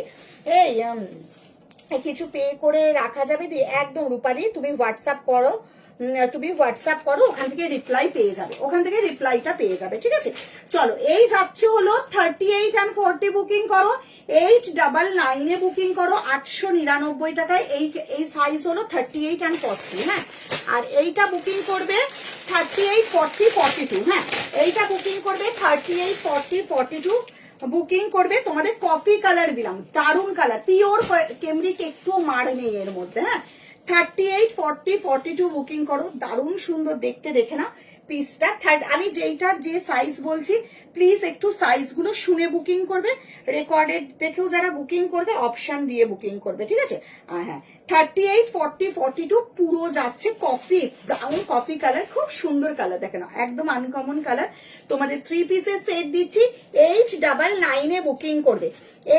এই কিছু পে করে রাখা যাবে দিয়ে একদম রূপালি, তুমি হোয়াটসঅ্যাপ করো, ওখান থেকে রিপ্লাই পেয়ে যাবে, ওখান থেকে রিপ্লাইটা পেয়ে যাবে, ঠিক আছে? চলো, এই যাচ্ছে হলো 38 and 40 বুকিং করো, 899 এ বুকিং করো 899 টাকায়। এই সাইজ হলো 38 and 40, হ্যাঁ। আর এইটা বুকিং করবে 38, 40, 42, হ্যাঁ। এইটা বুকিং করবে 38, 40, 42 বুকিং করবে। তোমাদের কফি কালার দিলাম, দারুন কালার, পিওর কেমরিক, একটু মার নেই এর মধ্যে, হ্যাঁ। 38, 40, 42 বুকিং করো, দারুণ সুন্দর দেখতে, দেখে না পিসটা। আমি যেইটার যে সাইজ বলছি, প্লিজ একটু সাইজগুলো শুনে বুকিং করবে, রেকর্ডেড দেখেও যারা বুকিং করবে অপশন দিয়ে বুকিং করবে, ঠিক আছে? হ্যাঁ, 38, 40, 42 পুরো যাচ্ছে কফি ব্রাউন, কফি কালার, খুব সুন্দর কালার, দেখে না, একদম আনকমন কালার। তোমাদের 3 পিসের সেট দিচ্ছি, 899 এ বুকিং করবে,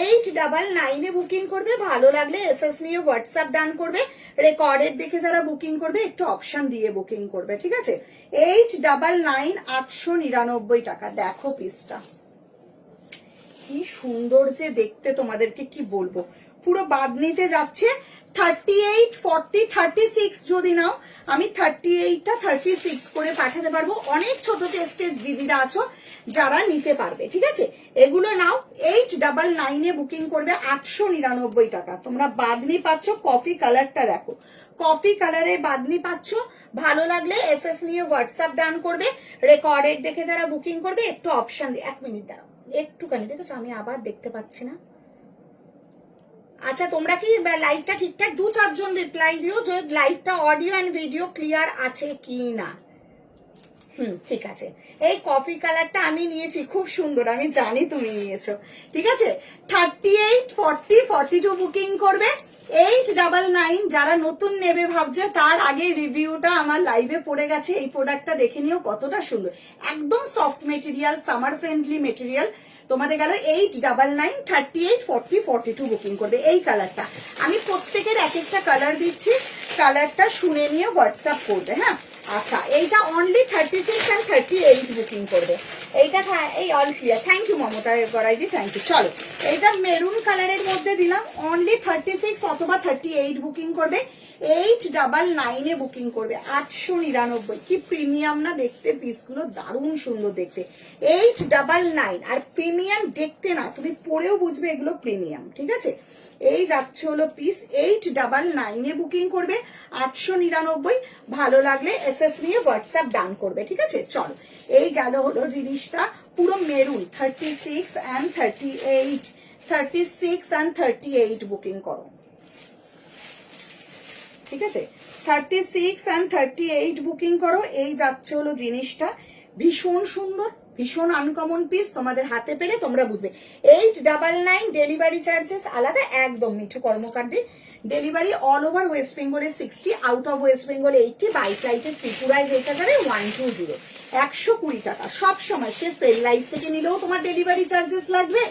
899 এ বুকিং করবে। ভালো লাগলে এসএস নিয়ে হোয়াটসঅ্যাপ ডান করবে, রেকর্ডেড দেখে যারা বুকিং করবে একটু অপশন দিয়ে বুকিং করবে, ঠিক আছে? 899, 899 টাকা। দেখো পিসটা কি সুন্দর যে দেখতে, তোমাদেরকে কি বলবো, পুরো বাদনিতে যাচ্ছে। 38, 40, 36 যদি নাও, আমি 38টা 36 করে পাঠাতে পারবো। অনেক ছোট চেস্টের দিদিরা আছো যারা নিতে পারবে, ঠিক আছে? এগুলো নাও, 899 এ বুকিং করবে, 899 টাকা। তোমরা বাদনি পাচ্ছ, কফি কালারটা দেখো, কফি কালারে বাদনি পাচ্ছ। ভালো লাগলে এসএস নিয়ে হোয়াটসঅ্যাপ ডান করবে, রেকর্ডেড দেখে যারা বুকিং করবে একটু অপশন দিয়ে, 1 মিনিট দাঁড়াও, একটুখানি দেখেছো, আমি আবার দেখতে পাচ্ছি না। আচ্ছা, তোমরা কি লাইভটা ঠিকঠাক 2-4 জন রিপ্লাই দিও যে লাইভটা অডিও এন্ড ভিডিও ক্লিয়ার আছে কি না। ঠিক আছে। এই কফি কালারটা আমি নিয়েছি, খুব সুন্দর, আমি জানি তুমি নিয়েছো, ঠিক আছে? 38, 40, 42 বুকিং করবে, 899। যারা নতুন নেবে ভাবছে, তার আগে রিভিউটা আমার লাইভে পড়ে গেছে, এই প্রোডাক্টটা দেখে নিও কতটা সুন্দর, একদম soft material, summer friendly material. তোমাদের গেল 899, 38, 40, 42 বুকিং করবে। এই কালারটা আমি প্রত্যেকের এক একটা কালার দিচ্ছি, কালারটা শুনে নিয়ে হোয়াটসঅ্যাপ করবে, হ্যাঁ। আচ্ছা, এইটা অনলি 36 and 38 বুকিং করবে। এইটা এই all clear, thank you Mamata Garaidi, thank you. চলো, এইটা মেরুন কালারের মধ্যে দিলাম, অনলি 36 অথবা 38 বুকিং করবে, 899 এ বুকিং করবে, 899। কি প্রিমিয়াম না দেখতে, পিসগুলো দারুণ সুন্দর দেখতে, 899। আর প্রিমিয়াম দেখতে না, তুমি পরেও বুঝবে এগুলো প্রিমিয়াম, ঠিক আছে? এই যাচ্ছে হলো পিস, 899 এ বুকিং করবে, 899। ভালো লাগলে এসএস নিয়ে হোয়াটসঅ্যাপ ডান করবে, ঠিক আছে? চলো, এই গেল হলো জিনিসটা, পুরো মেরুন 36 and 38, 36 and 38 বুকিং করো, ঠিক আছে? 36 and 38 বুকিং করো। এই যাচ্ছে হলো জিনিসটা, ভীষণ সুন্দর, ভীষণ আনকমন পিস, তোমাদের হাতে পেলে তোমরা বুঝবে। 899, ডেলিভারি চার্জেস আলাদা একদম, মিঠু কর্মকারদের ডেলিভারি অল ওভার ওয়েস্ট বেঙ্গলে 60, out of West Bengal 80, by ফ্লাইটের ত্রিপুরায় যেটা যাবে 120, 120 টাকা। সব সময় সে সেল লাইফ থেকে নিলেও তোমার ডেলিভারি চার্জেস লাগবে,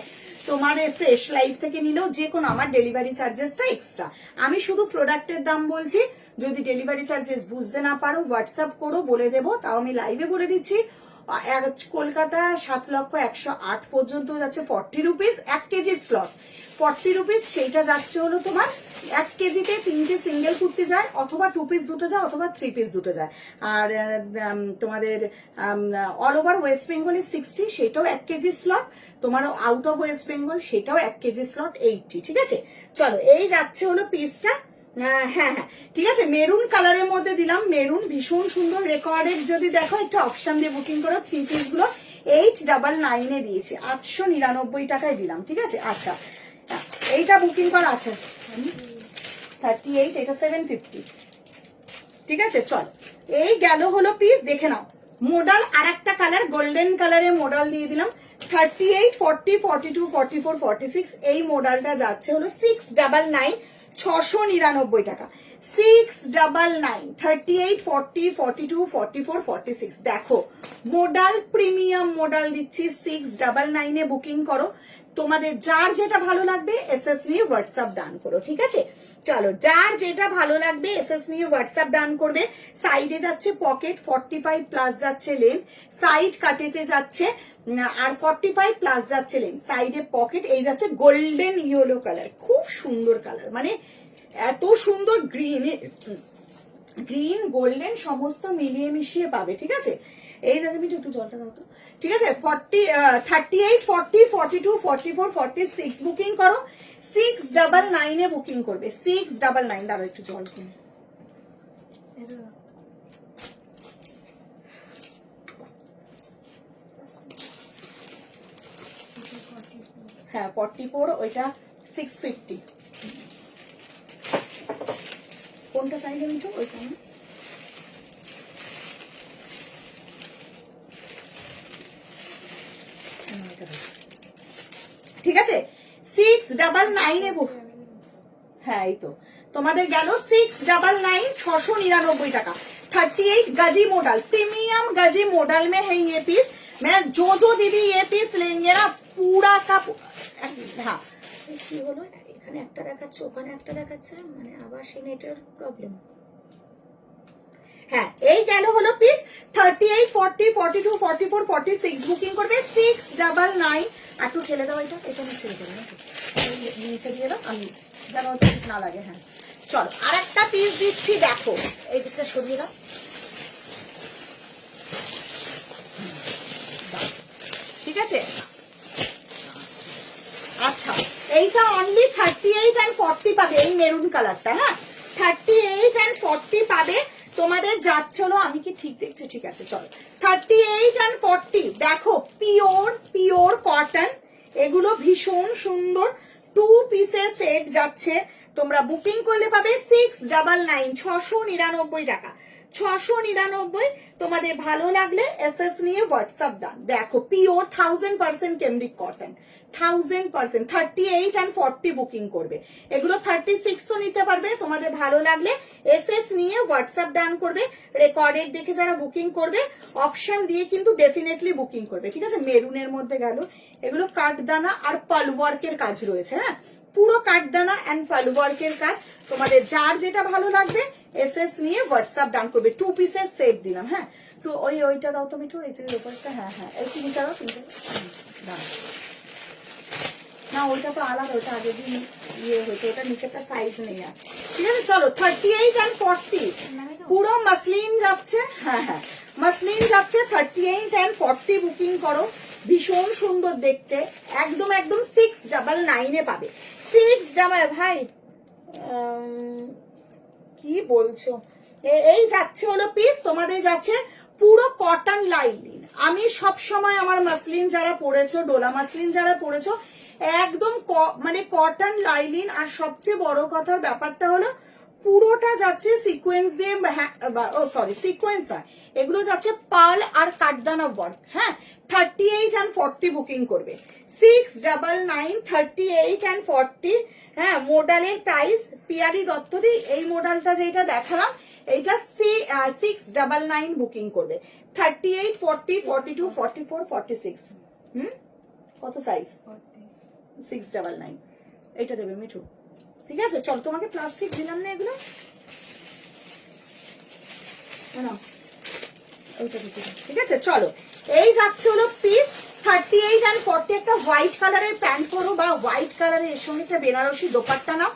তোমার ফ্রেশ লাইফ থেকে নিলেও যে কোনো, আমার ডেলিভারি চার্জেসটা এক্সট্রা। আমি শুধু প্রোডাক্টের দাম বলছি, যদি ডেলিভারি চার্জেস বুঝতে না পারো হোয়াটসঅ্যাপ করো, বলে দেবো, তাও আমি লাইভে বলে দিচ্ছি। কলকাতা 7,108 পর্যন্ত যাচ্ছে 40 রুপিস, 1 কেজি স্লট 40 রুপিস, সেইটা যাচ্ছে হলো তোমার 1 কেজিতে 3টে সিঙ্গেল কুর্তি যায়, অথবা 2 পিস দুটো যায়, অথবা 3 পিস দুটো যায়। আর তোমাদের অল ওভার ওয়েস্ট বেঙ্গলে 60, সেটাও 1 কেজি স্লট। তোমার আউট অফ ওয়েস্ট বেঙ্গল সেটাও 1 কেজি স্লট 80, ঠিক আছে? চলো, এই যাচ্ছে হলো পিসটা। হ্যাঁ, ঠিক আছে, মেরুন কালারের মধ্যে দিলাম, মেরুন ভীষণ সুন্দর। রেকর্ডেড যদি দেখো একটা অপশন দিয়ে বুকিং করো, 3 পিস গুলো 899 এ দিয়েছি, 899 টাকায় দিলাম, ঠিক আছে? আচ্ছা, এইটা বুকিং করা আছে 38, এটা 750, ঠিক আছে? চল, এই গেল হলো পিস, দেখে নাও। মডেল আর একটা কালার, গোল্ডেন কালারের মডেল দিয়ে দিলাম, 38, 40, 42, 44, 46। এই মডেলটা যাচ্ছে হলো 699, 699 টাকা। 699, 38, 40, 42, 44, 46। দেখো মোডাল প্রিমিয়াম মোডাল দিচ্ছি, 699 এ বুকিং করো। তোমাদের যার যেটা ভালো লাগবে এসএস নিয়ে হোয়াটসঅ্যাপ ডান করো, ঠিক আছে? চলো, যার যেটা ভালো লাগবে এসএস নিয়ে হোয়াটসঅ্যাপ ডান করবে। সাইডে যাচ্ছে পকেট, 45 প্লাস যাচ্ছে লেন্থ, সাইড কাটেতে যাচ্ছে আর 45 প্লাস যাচ্ছে লেন্থ, সাইডে পকেট। এই যাচ্ছে গোল্ডেন ইয়েলো কালার, খুব সুন্দর কালার, মানে এত সুন্দর গ্রিন গোল্ডেন সমস্ত মিলিয়ে মিশিয়ে পাবে, ঠিক আছে? এই যাচ্ছে মিঠু, একটু জলটা দাও তো, ঠিক আছে? 38, 40, 42, 44, 46 বুকিং করো। 699 এ বুকিং করবে, 699। দাঁড়াও একটু জল কিনে। হ্যাঁ 44, ওইটা 650। কোনটা চাইলে মিঠু? ওইটা না, ঠিক আছে? 699 এ হ্যাঁ এই তো তোমাদের গেল 699, 699 টাকা। 38 गजी मॉडल, प्रीमियम गजी मॉडल में है ये पीस। मैं जो दीदी ये पीस लेंगे ना पूरा का হ্যাঁ কি হলো, এখানে একটা দেখাচ্ছে ওখানে একটা দেখাচ্ছে, মানে আবার সেই নেটের প্রবলেম। হ্যাঁ এই গেল হলো পিস 38, 40, 42, 44, 46 বুকিং করবে 699। একটু ঠেলে দাও, এটা নিচে দিয়ে দাও, নিচে দিয়ে দাও, আমি যেন ঠিক না লাগে। হ্যাঁ চলো আর একটা পিস দিচ্ছি, দেখো এই দিকটা সরিয়ে দাও, ঠিক আছে? আচ্ছা এইটা অনলি 38 and 40 পাবে, এই মেরুন কালারটা। হ্যাঁ 38 and 40 পাবে। তোমাদের যাচ্ছিল, আমি কি ঠিক দেখছি? ঠিক আছে চলো, 38 and 40 দেখো, পিওর কটন, এগুলো ভীষণ সুন্দর। 2 পিসের সেট যাচ্ছে, তোমরা বুকিং করলে পাবে 699, 699 টাকা। 699। তোমাদের ভালো লাগলে এসএস নিয়ে হোয়াটসঅ্যাপ ডান। দেখো pure 1000% cambric cotton, 1000%। 38 and 40 booking করবে, এগুলো 36ও নিতে পারবে। তোমাদের ভালো লাগলে এসএস নিয়ে হোয়াটসঅ্যাপ ডান করবে। রেকর্ডেড দেখে যারা বুকিং করবে অপশন দিয়ে কিন্তু ডেফিনেটলি বুকিং করবে, ঠিক আছে? মেরুনের মধ্যে গেল, এগুলো কাঠদানা আর পালওয়ার্কের কাজ রয়েছে। হ্যাঁ পুরো কাঠদানা এন্ড পালওয়ার্কের কাজ। তোমাদের যার যেটা ভালো লাগবে এসএস নিয়ে হোয়াটসঅ্যাপ ডান করবে। 2 পিসের সেট দিলাম। হ্যাঁ তো ওইটা দাও তো মিঠু, এই যে ব্যাপারটা। হ্যাঁ এই তিনটা দাও, দাও না, ওইটা তো আলাদা, ওইটা আগে দিন ইয়ে হয়েছে, ওটা নিচেটা সাইজ নেই আর, ঠিক আছে? চলো 38 and 40 পুরো মাসলিন যাচ্ছে। হ্যাঁ মাসলিন যাচ্ছে, 38 and 40 বুকিং করো। ভীষণ সুন্দর দেখতে, একদম 699 এ পাবে। 6 ভাই কি বলছো? এই যাচ্ছে হলো পিস, তোমাদের যাচ্ছে পুরো কটন লাইনিং। আমি সব সময় আমার মাসলিন যারা পরেছো, ডোলা মাসলিন যারা পরেছো, একদম মানে কটন লাইনিং। আর সবচেয়ে বড় কথার ব্যাপারটা হলো পুরোটা যাচ্ছে সিকোয়েন্স দিয়ে, সিকোয়েন্স নয়, এগুলো যাচ্ছে পার্ল আর কাঠদানা ওয়ার্ক। হ্যাঁ 38 and 40 বুকিং করবে 699, 38 and 40। হ্যাঁ মডেলের প্রাইস পিয়ারি দত্তদি, এই মডেলটা যেটা দেখালাম এইটা 699 বুকিং করবে। 38, 40, 42, 44, 46। কত সাইজ? 699 এইটা দেবে মিঠু, ঠিক আছে? চল তোমাকে প্লাস্টিক দিলাম না, এগুলো ওইটা দিতে, ঠিক আছে? চলো এই যাচ্ছে হলো পিস 38 and 40। একটা হোয়াইট কালারের প্যান্ট পরো বা হোয়াইট কালারের এর সঙ্গে একটা বেনারসি দোপাট্টা নাও,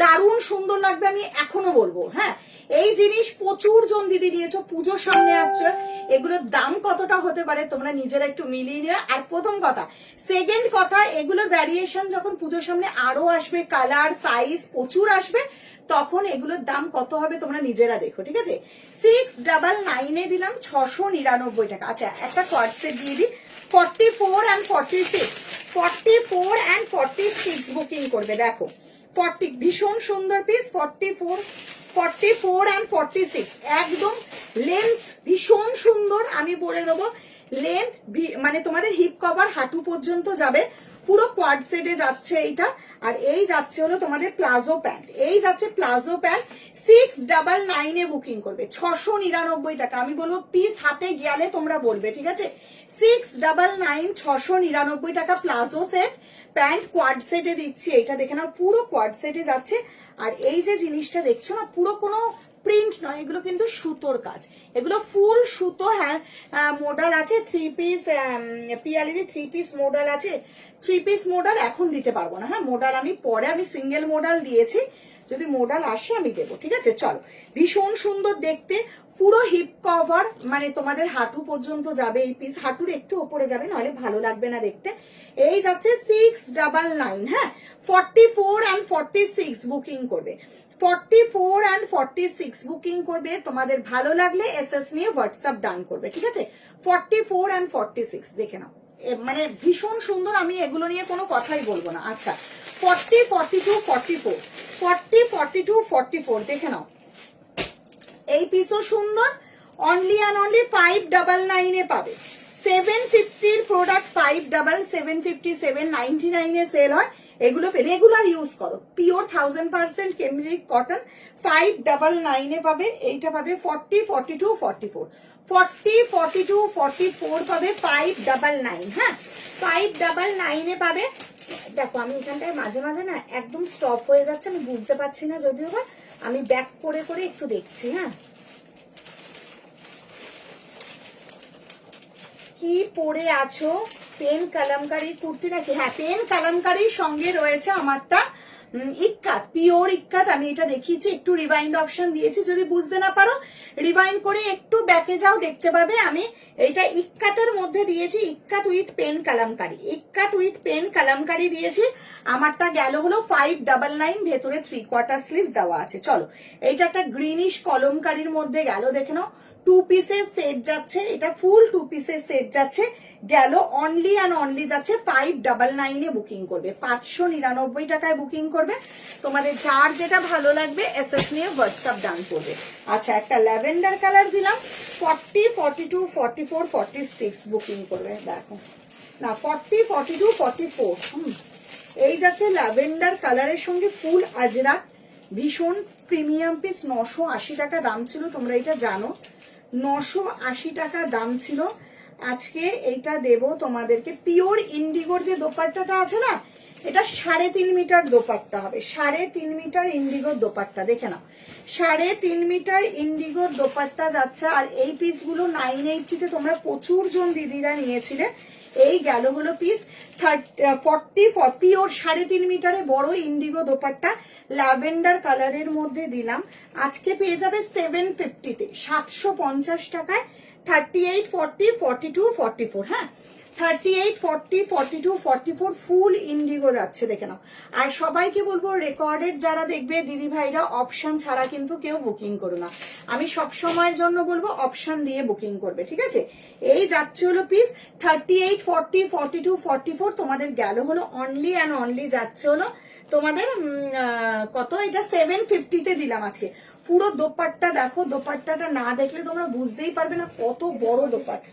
দারুণ সুন্দর লাগবে, আমি এখনো বলবো। হ্যাঁ এই জিনিস প্রচুর জন দিদি নিয়েছো, পুজোর সামনে আসছে, এগুলোর দাম কতটা হতে পারে তোমরা নিজেরা একটু মিলিয়ে নিও। আর প্রথম কথা, সেকেন্ড কথা, এগুলোর ভ্যারিয়েশন যখন পুজোর সামনে আরো আসবে, কালার সাইজ প্রচুর আসবে, তখন এগুলোর দাম কত হবে তোমরা নিজেরা দেখো, ঠিক আছে? 699 এ দিলাম 699 টাকা। আচ্ছা একটা কোয়ার্ড সেট দিয়ে দিই, 44 and 46, 44 and 46 বুকিং করবে। দেখো 40 ভীষণ সুন্দর পিস, 44 and 46 একদম লেন্থ ভীষণ সুন্দর। আমি বলে দেবো লেন্থ মানে তোমাদের হিপ কভার হাঁটু পর্যন্ত যাবে। পুরো কোয়াড সেটে যাচ্ছে এইটা। আর এই যাচ্ছে হলো তোমাদের প্লাজো প্যান্ট, এই যাচ্ছে প্লাজো প্যান্ট 699 এ বুকিং করবে 699 টাকা। আমি বলবো পিস হাতে গেলে তোমরা বলবে, ঠিক আছে? 699 699 টাকা প্লাজো সেট প্যান্ট কোয়াড সেটে দিচ্ছি। এইটা দেখে নাও, পুরো কোয়াড সেটে যাচ্ছে। আর এই যে জিনিসটা দেখছো না, পুরো কোনো প্রিন্ট নয়, এগুলো কিন্তু সুতোর কাজ, এগুলো ফুল সুতো। হ্যাঁ, মডেল আছে 3 পিস, পিয়ালিদি 3 পিস মডেল আছে। 3 পিস মডেল এখন দিতে পারবো না, হ্যাঁ মডেল আমি পরে, আমি সিঙ্গেল মডেল দিয়েছি, যদি মডেল আসে আমি দেবো, ঠিক আছে? চলো, ভীষণ সুন্দর দেখতে, পুরো হিপ কভার, মানে তোমাদের হাঁটু পর্যন্ত যাবে এই পিস, হাঁটুর একটু ওপরে যাবে, নাহলে ভালো লাগবে না দেখতে। এই যাচ্ছে 699, হ্যাঁ 44 and 46 বুকিং করবে, 44 and 46 বুকিং করবে। তোমাদের ভালো লাগলে এসএস নিয়ে হোয়াটসঅ্যাপ ডান করবে, ঠিক আছে? 44 and 46 দেখে নাও, মানে ভীষণ সুন্দর, আমি এগুলো নিয়ে কোনো কথাই বলবো না। আচ্ছা, 40 42 44 40 42 44 দেখে নাও, এই পিসও সুন্দর, অনলি অ্যান্ড অনলি 599 এ পাবে। 750 এর প্রোডাক্ট 750 799 এ সেল হয়, এগুলো রেগুলার ইউজ করো, পিওর 1000% কেমব্রিক কটন 599 এ পাবে। এইটা পাবে 40 42 44 40 42 44 পাবে 599, হ্যাঁ 599 এ পাবে। দেখো আমি এখানটায় মাঝে মাঝে না একদম স্টপ হয়ে যাচ্ছে, আমি বুঝতে পারছি না, যদিও বা আমি ব্যাক করে করে একটু দেখছি। হ্যাঁ, কি পরে আছো? পেন কালামকারী কুর্তি নাকি? হ্যাঁ, পেন কালামকারীর সঙ্গে রয়েছে আমারটা ইক্কাত, পিওর ইক্কাত। আমি এটা দেখিয়েছি, একটু রিভাইন্ড অপশন দিয়েছি, যদি বুঝতে না পারো রিভাইন্ড করে একটু ব্যাকে যাও, দেখতে পাবে আমি এইটা ইক্কাতের মধ্যে দিয়েছি, ikat with pen kalamkari, ikat with pen kalamkari দিয়েছি। আমারটা গেল হলো 599, ভেতরে 3/4 স্লিভস দেওয়া আছে। চলো, এইটা একটা গ্রিনিশ কলমকারীর মধ্যে গেল, দেখে নাও 2 পিসের সেট যাচ্ছে, এটা ফুল 2 পিসের সেট যাচ্ছে, গেল অনলি অ্যান্ড অনলি যাচ্ছে 599 এ বুকিং করবে, 599 টাকায় বুকিং করবে। তোমাদের যার যেটা ভালো লাগবে এসএস নিয়ে হোয়াটসঅ্যাপ ডান করবে। আচ্ছা, একটা ল্যাভেন্ডার কালার দিলাম, 40 42 44 46 বুকিং করবে। দেখো না, 40 42 44 এই যাচ্ছে ল্যাভেন্ডার কালারের সঙ্গে ফুল আজরাক, ভীষণ প্রিমিয়াম পিস। 980 টাকা দাম ছিল, তোমরা এটা জানো, 980 টাকা দাম ছিল। আজকে এইটা দেব তোমাদেরকে, পিওর ইন্ডিগোর যে দোপাট্টাটা আছে না, এটা 3.5 মিটার দোপাট্টা হবে, 3.5 মিটার ইন্ডিগোর দোপাট্টা, দেখে নাও 3.5 মিটার ইন্ডিগোর দোপাট্টা যাচ্ছে। আর এই পিসগুলো 980 তে তোমরা প্রচুর জন দিদিরা নিয়েছিলে। এই গেল হলো পিস 40 পিওর 3.5 মিটারে বড় ইন্ডিগো দোপাট্টা, ল্যাভেন্ডার কালারের মধ্যে দিলাম। আজকে পেয়ে যাবে 750 তে, 750 টাকায় 38 40 42 44, হ্যাঁ 38 40 42 44 ফুল ইন্ডিগো যাচ্ছে, দেখে নাও। আর সবাইকে বলবো, রেকর্ডেড যারা দেখবে দিদি ভাইরা, অপশন ছাড়া কিন্তু কেউ বুকিং করো না, আমি সব সময়ের জন্য বলবো অপশন দিয়ে বুকিং করবে, ঠিক আছে? এই যাচ্ছে হলো পিস 38 40 42 44, তোমাদের গেল হলো অনলি অ্যান্ড অনলি যাচ্ছে হলো তোমাদের কত, এটা 750 তে দিলাম আজকে। পুরো দোপাট্টা দেখো, দোপাট্টাটা না দেখলে তোমরা বুঝতেই পারবে না কত বড় দোপাট্টা।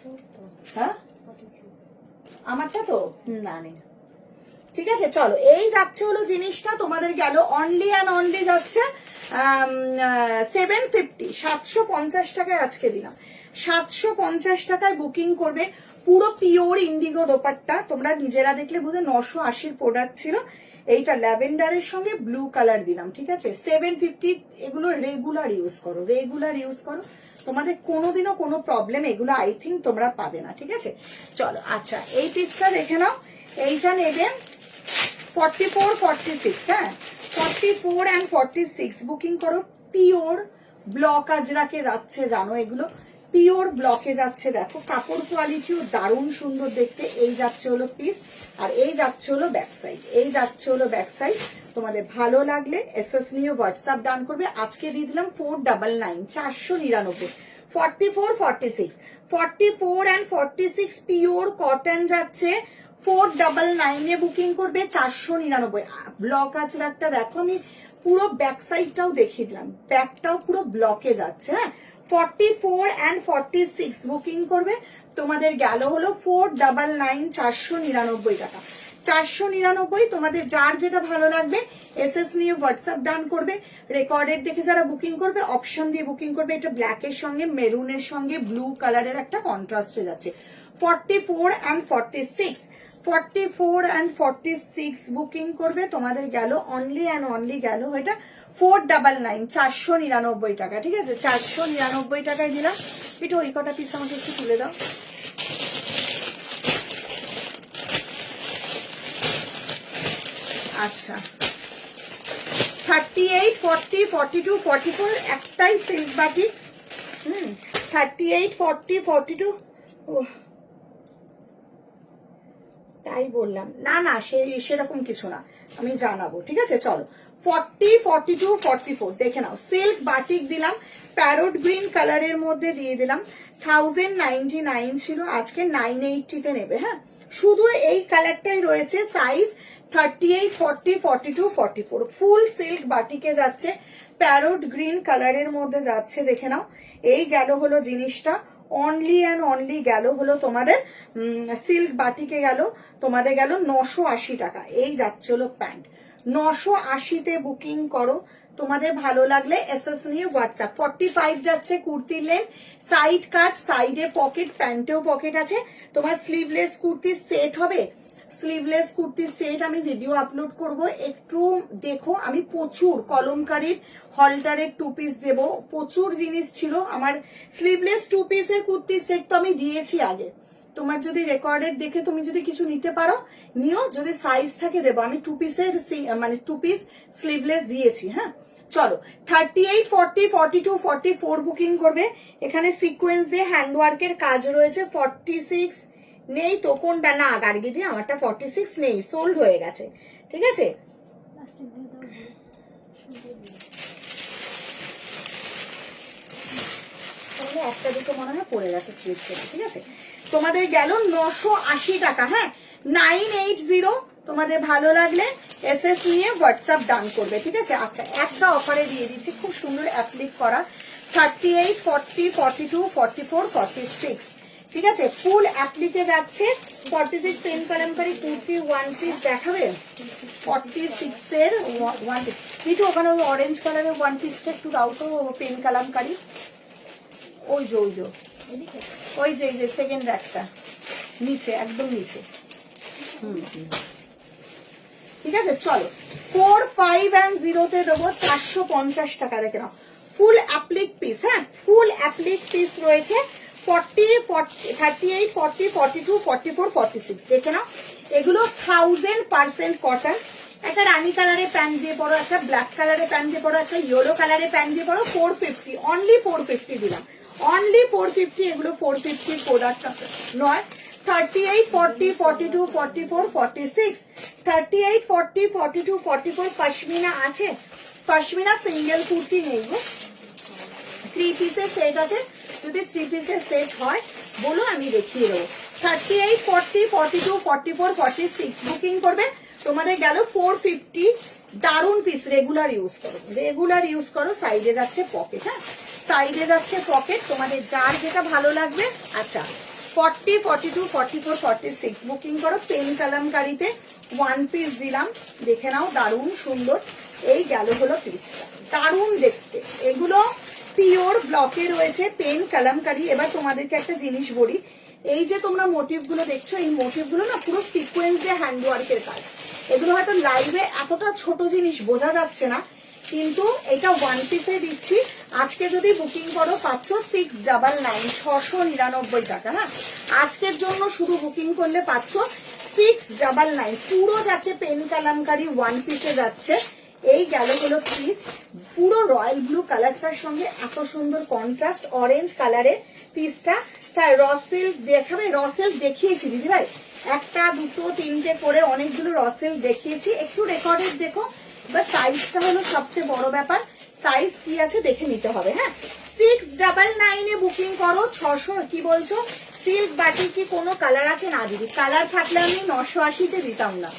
হ্যাঁ, আমারটা তো না নেই, ঠিক আছে? চলো, এই যাচ্ছে হলো জিনিসটা, তোমাদের গেল অনলি অ্যান্ড অনলি যাচ্ছে 750, 750 টাকায় আজকে দিলাম, 750 টাকায় বুকিং করবে। পুরো পিওর ইন্ডিগো দোপাট্টা, তোমরা নিজেরা দেখলে বুঝে 980 প্রোডাক্ট ছিল। এইটা ল্যাভেন্ডারের সঙ্গে ব্লু কালার দিলাম, ঠিক আছে? 750, এগুলো রেগুলার ইউজ করো, রেগুলার ইউজ করো, তোমাদের কোনোদিনও কোনো প্রবলেম এগুলো আই থিঙ্ক তোমরা পাবে না, ঠিক আছে? চলো, আচ্ছা এই পিসটা দেখে নাও, এইটা নেবে 44 46, হ্যাঁ 44 and 46 বুকিং করো। পিওর ব্লক আজরাকে যাচ্ছে, জানো এগুলো পিওর ব্লকে যাচ্ছে। দেখো কাপড় কোয়ালিটিও দারুণ সুন্দর দেখতে। এই যাচ্ছে হলো পিস, আর এই যাচ্ছে হলো ব্যাক সাইড, এই যাচ্ছে হলো ব্যাক সাইড। তোমাদের ভালো লাগলে এসএস নিয়ে হোয়াটসঅ্যাপ ডান করবে। আজকে দিয়ে দিলাম 499, 499, 44 46 44 and 46 পিওর কটন যাচ্ছে 499 এ বুকিং করবে, 499। ব্লক আজরাকটা দেখো, আমি পুরো ব্যাক সাইডটাও দেখিয়ে দিলাম, ব্যাকটাও পুরো ব্লকে যাচ্ছে। হ্যাঁ, 44 and 46 বুকিং করবে, তোমাদের গেল হলো 499, 499 টাকা। 499। তোমাদের যার যেটা ভালো লাগবে এসএস নিয়ে হোয়াটসঅ্যাপ ডান করবে। রেকর্ডেড দেখে যারা বুকিং করবে অপশন দিয়ে বুকিং করবে। এটা ব্ল্যাকের সঙ্গে মেরুনের সঙ্গে ব্লু কালারের একটা কন্ট্রাস্টে যাচ্ছে। 44 and 46, 44 and 46 বুকিং করবে। তোমাদের গেল অনলি অ্যান্ড অনলি গেল এটা 499, 499 টাকা। ঠিক আছে, 499 টাকায় দিলাম। একটু ওই কটা পিস আমাকে একটু তুলে দাও। আচ্ছা, 38, 40, 42, 44 একটাই সিল্ক বাটিক। 38, 40, 42। তাই বললাম না না, সেরকম কিছু না, আমি জানাবো। ঠিক আছে, চলো 40, 42, 44 দেখে নাও। সিল্ক বাটিক দিলাম, প্যারোট গ্রিন কালারের মধ্যে দিয়ে দিলাম। 1099 ছিল, আজকে 980 তে নেবে। হ্যাঁ, শুধু এই কালারটাই রয়েছে। সাইজ 38, 40, 42, 44 ফুল সিল্ক বাটিকে যাচ্ছে, প্যারোট গ্রিন কালারের মধ্যে যাচ্ছে। দেখে নাও, এই গেল হলো জিনিসটা। অনলি অ্যান্ড অনলি গেল হলো তোমাদের সিল্ক বাটিকে গেল তোমাদের গেল 980 টাকা। এই যাচ্ছে হলো প্যান্ট, 980-তে বুকিং করো। তোমাদের ভালো লাগলে এসএস নিয়ে হোয়াটসঅ্যাপ। 45 যাচ্ছে কুর্তির লেন, সাইড কাট, সাইডে পকেট, প্যান্টেও পকেট আছে। তোমার স্লিভলেস কুর্তির সেট হবে, স্লিভলেস কুর্তির সেট আমি ভিডিও আপলোড করব, একটু দেখো। আমি প্রচুর কলমকারীর হলটারের 2 পিস দেব, প্রচুর জিনিস ছিল আমার। স্লিভলেস 2 পিসের কুর্তির সেট তো আমি দিয়েছি আগে। তোমার যদি রেকর্ডেড দেখে তুমি যদি কিছু নিতে পারো নিও, যদি সাইজ থাকে দেবো। আমি 2 পিসের মানে 2 পিস স্লিভলেস দিয়েছি। হ্যাঁ, চলো 38, 40, 42, 44 বুকিং করবে। এখানে সিকোয়েন্স দিয়ে হ্যান্ডওয়ার্কের কাজ রয়েছে। 46 নেই তো, কোনটা না গার্গি দিয়ে আমারটা 46 নেই, সোল্ড হয়ে গেছে। ঠিক আছে, একটা দুটো মনে হয় পড়ে গেছে স্লিপ থেকে। ঠিক আছে, তোমাদের গেল 980 টাকা। হ্যাঁ, 980। তোমাদের ভালো লাগলে এসএস নিয়ে হোয়াটসঅ্যাপ ডান করবে। ঠিক আছে, আচ্ছা একটা অফারে দিয়ে দিচ্ছি, খুব সুন্দর অ্যাপ্লিক করা। 38, 40, 42, 44, 46। ঠিক আছে, ফুল অ্যাপ্লিকে যাচ্ছে। 46 পেন কালামকারী কুর্তি 1 পিস দেখাবে। 46 এর 1 পিস একটু ওখানে অরেঞ্জ কালারের 1 পিসটা একটু দাও তো, পেন কালামকারী। ওই যে ওই যে সেকেন্ড একটা নিচে, একদম নিচে। ঠিক আছে, চলো 4, 5 and 0-তে দেবো 450 টাকা। দেখে নাও, ফুল অ্যাপ্লিক পিস। হ্যাঁ, ফুল অ্যাপ্লিক পিস রয়েছে। 40, 38, 40, 42, 44, 46 দেখে নাও। এগুলো 1000% কটন। একটা রানি কালারের প্যান্ট দিয়ে পরো, একটা ব্ল্যাক কালারের প্যান্ট দিয়ে পরো, একটা ইয়েলো কালারের প্যান্ট দিয়ে পরো। 450, অনলি 450 দিলাম, অনলি 450। এগুলো 450 প্রোডাক্ট নয়। 38, 40, 42, 44, 46, 38, 40, 42, 44 পশমিনা আছে। পশমিনা সিঙ্গেল কুর্তি নেই গো, 3 পিসের সেট আছে। যদি 3 পিসের সেট হয় বলো, আমি দেখিয়ে দেবো। 38, 40, 42, 44, 46 বুকিং করবে। তোমাদের গেল 450। দারুন পিস, রেগুলার ইউজ করো, রেগুলার ইউজ করো। সাইডে যাচ্ছে পকেট। হ্যাঁ, সাইডে যাচ্ছে পকেট। তোমাদের যার যেটা ভালো লাগবে। আচ্ছা, 40, 42, 44, 46 বুকিং করো। পেন কালামকারিতে 1 পিস দিলাম, দেখে নাও, দারুণ সুন্দর। এই গেল হলো পিসটা, দারুণ দেখতে। এগুলো পিওর ব্লকে রয়েছে, পেন কালামকারি। এবার তোমাদেরকে একটা জিনিস বলি, এই যে তোমরা মোটিভ গুলো দেখছো, এই মোটিভ গুলো না পুরো সিকোয়েন্স দিয়ে হ্যান্ডওয়ার্কের কাজ। এগুলো হয়তো লাইভে এতটা ছোট জিনিস বোঝা যাচ্ছে না, কিন্তু এটা 1 পিসে দিচ্ছি। আজকে যদি বুকিং করো পাচ্ছ 699, 699 টাকা। হ্যাঁ, আজকের জন্য শুধু বুকিং করলে পাচ্ছ 699। পুরো যাচ্ছে পেন কালামকারি, 1 পিসে যাচ্ছে। এই গেল হলো পিস, পুরো রয়্যাল ব্লু কালারটার সঙ্গে এত সুন্দর কন্ট্রাস্ট অরেঞ্জ কালারের পিসটা। তাই র সিল্ক দেখাবে, র সিল্ক দেখিয়েছি দিদি ভাই, 1, 2, 3টে করে অনেকগুলো র সিল্ক দেখিয়েছি। একটু রেকর্ডেড দেখো। বাট সাইজটা হলো সবচেয়ে বড় ব্যাপার, সাইজ কি আছে দেখে নিতে হবে। হ্যাঁ, 699-এ বুকিং করো। 600 কি বলছো? সিল্ক বাটি কি কোনো কালার আছে? না দিদি, কালার থাকলে আমি 980-তে দিতাম না।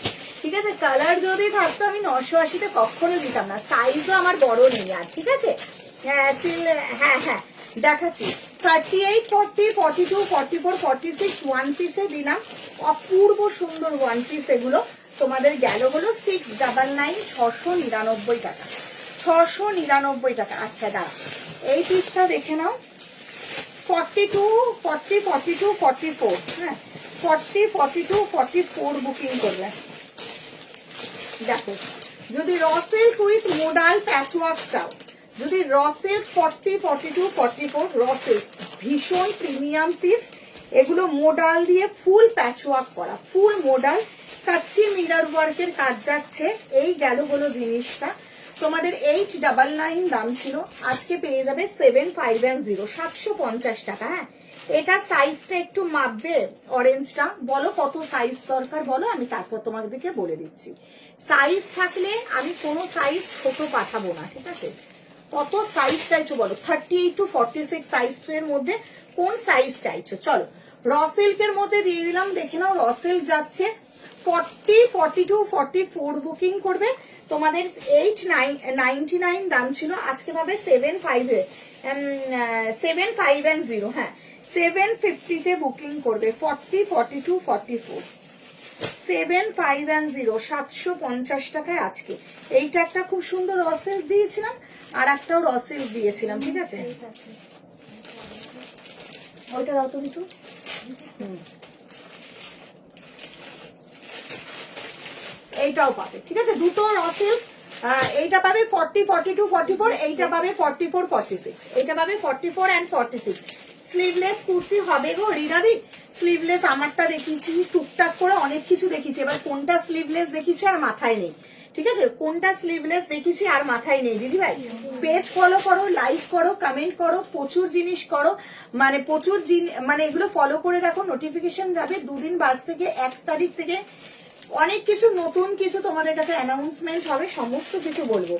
ঠিক আছে, কালার যদি থাকতো আমি 980-তে কখনো দিতাম না। সাইজও আমার বড় নেই আর। ঠিক আছে, হ্যাঁ হ্যাঁ দেখাচ্ছি। 38, 40, 42, 44, 46 ওয়ান পিসে দিলাম, অপূর্ব সুন্দর ওয়ান পিস এগুলো। তোমাদের গেল হলো 699, 699 টাকা, 699 টাকা। আচ্ছা দাঁড়া, এই পিসটা দেখে নাও, 42, 40, 42, 44, হ্যাঁ 40, 42, 44 বুকিং করবে। দেখো, যদি রসেল উইথ মোডাল প্যাচওয়ার্ক চাও, যদি রসেল 40, 42, 44 রসেল ভীষণ প্রিমিয়াম পিস, এগুলো মোডাল দিয়ে ফুল প্যাচওয়ার্ক করা, ফুল মোডাল কাচ্চি মিরর ওয়ার্কের কাজ যাচ্ছে। এই গেল হলো জিনিসটা। তোমাদের 899 দাম ছিল, আজকে পেয়ে যাবে 750, 750 টাকা। হ্যাঁ, এটা সাইজটা একটু মাপবে, অরেঞ্জটা বলো কত সাইজ দরকার বলো, আমি তারপর তোমাদেরকে বলে দিচ্ছি। সাইজ থাকলে আমি কোনো সাইজ ছোট পাঠাবো না, ঠিক আছে? কত সাইজ চাইছো বলো, 38 to 46 সাইজ এর মধ্যে কোন সাইজ চাইছো? চলো, র সিল্কের মধ্যে দিয়ে দিলাম, দেখে নাও রসেল যাচ্ছে 40, 42, 44 বুকিং করবে। তোমাদের 899 দাম ছিল, আজকে পাবে 750, হ্যাঁ 750 তে বুকিং করবে। 40, 42, 44 750, 750 টাকায় আজকে। এইটা একটা খুব সুন্দর রসেল দিয়েছিলাম, আর একটাও রসেল দিয়েছিলাম, ঠিক আছে? ওইটা দাও তুমি তো। এইটাও পাবে, ঠিক আছে? দুটো রসেল, এইটা পাবে 40, 42, 44, এইটা পাবে 44, 46, এইটা পাবে 44 and 46। স্লিভলেস কুর্তি হবে গো রিনাদি, স্লিভলেস আমারটা দেখিয়েছি টুকটাক করে, অনেক কিছু দেখিয়েছি, এবার কোনটা স্লিভলেস দেখিয়েছি আর মাথায় নেই, ঠিক আছে? কোনটা স্লিভলেস দেখিয়েছি আর মাথায় নেই দিদি ভাই। পেজ ফলো করো, লাইক করো, কমেন্ট করো, প্রচুর জিনিস করো, মানে প্রচুর মানে এগুলো ফলো করে রাখো, নোটিফিকেশন যাবে। দুদিন বাস থেকে 1 তারিখ থেকে অনেক কিছু নতুন কিছু তোমাদের কাছে অ্যানাউন্সমেন্ট হবে, সমস্ত কিছু বলবো।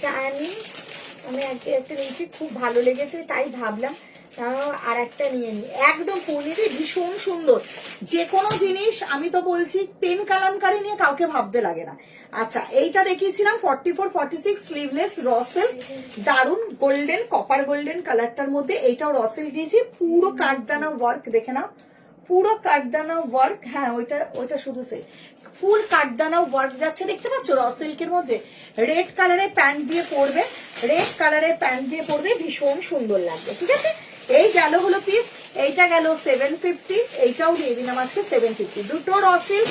জানি আমি একটা নিয়েছি, খুব ভালো লেগেছে তাই ভাবলাম আর একটা নিয়ে নি। একদম পূর্ণিদি ভীষণ সুন্দর, যে কোনো জিনিস আমি তো বলছি পেন কালামকারি নিয়ে কাউকে ভাবতে লাগে না। আচ্ছা, এইটা দেখিয়েছিলাম 44, 46 স্লিভলেস রসেল, দারুন গোল্ডেন, কপার গোল্ডেন কালারটার মধ্যে। এইটাও রসেল দিয়েছি, পুরো কাঠদানা ওয়ার্ক, দেখে নাও পুরো কাঠদানা ওয়ার্ক। হ্যাঁ ওইটা শুধু সে ফুল কাঠদানা ওয়ার্ক যাচ্ছে, দেখতে পাচ্ছ র সিল্কের মধ্যে। রেড কালারের প্যান্ট দিয়ে পরবে, রেড কালারের প্যান্ট দিয়ে পরবে, ভীষণ সুন্দর লাগবে, ঠিক আছে? এই গেল হলো পিস, এইটা গেল 750, এইটাও দিয়ে দিলাম আজকে 750। দুটো রসেল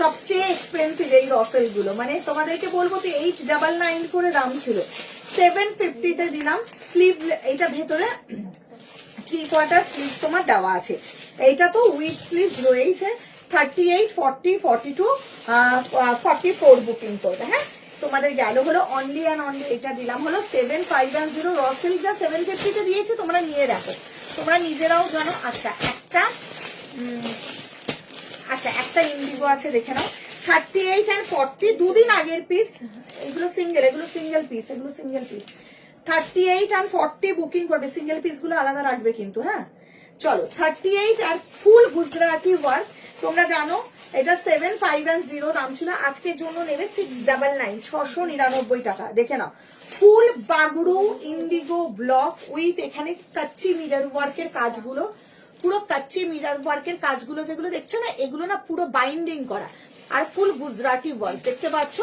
সবচেয়ে এক্সপেন্সিভ এই রসেল গুলো, মানে তোমাদেরকে বলবো তো 899 করে দাম ছিল, 750 তে দিলাম। স্লিভ এইটা ভেতরে 3/4 স্লিভ তোমার দেওয়া আছে, এইটা তো উইথ স্লিভ রয়েছে। 38, 40, 42, 44 বুকিং করবে। হ্যাঁ, তোমাদের গেল হলো অনলি অ্যান্ড অনলি, এটা দিলাম হলো 750। রসেল যা 750 তে দিয়েছে তোমরা নিয়ে দেখো, তোমরা নিজেরাও জানো। আচ্ছা একটা ইন্ডিগো আছে, দেখে নাও 38 and 40, দুদিন আগের পিস, এগুলো সিঙ্গেল পিস, 38 and 40 বুকিং করবে, সিঙ্গেল পিস গুলো আলাদা রাখবে কিন্তু। হ্যাঁ চলো, 38 আর ফুল গুজরাটি ওয়ার্ক, তোমরা জানো এটা 750 দাম ছিল, আজকের জন্য নেবে 699, 699 টাকা। দেখে নাও, ফুল বাগড়ু ইন্ডিগো ব্লক উইথ এখানে কাচ্চি মিরর ওয়ার্কের কাজগুলো, পুরো কাচ্চি মিরর ওয়ার্কের কাজগুলো যেগুলো দেখছো না, এগুলো না পুরো বাইন্ডিং করা, আর ফুল গুজরাটি ওয়ার্ক দেখতে পাচ্ছ,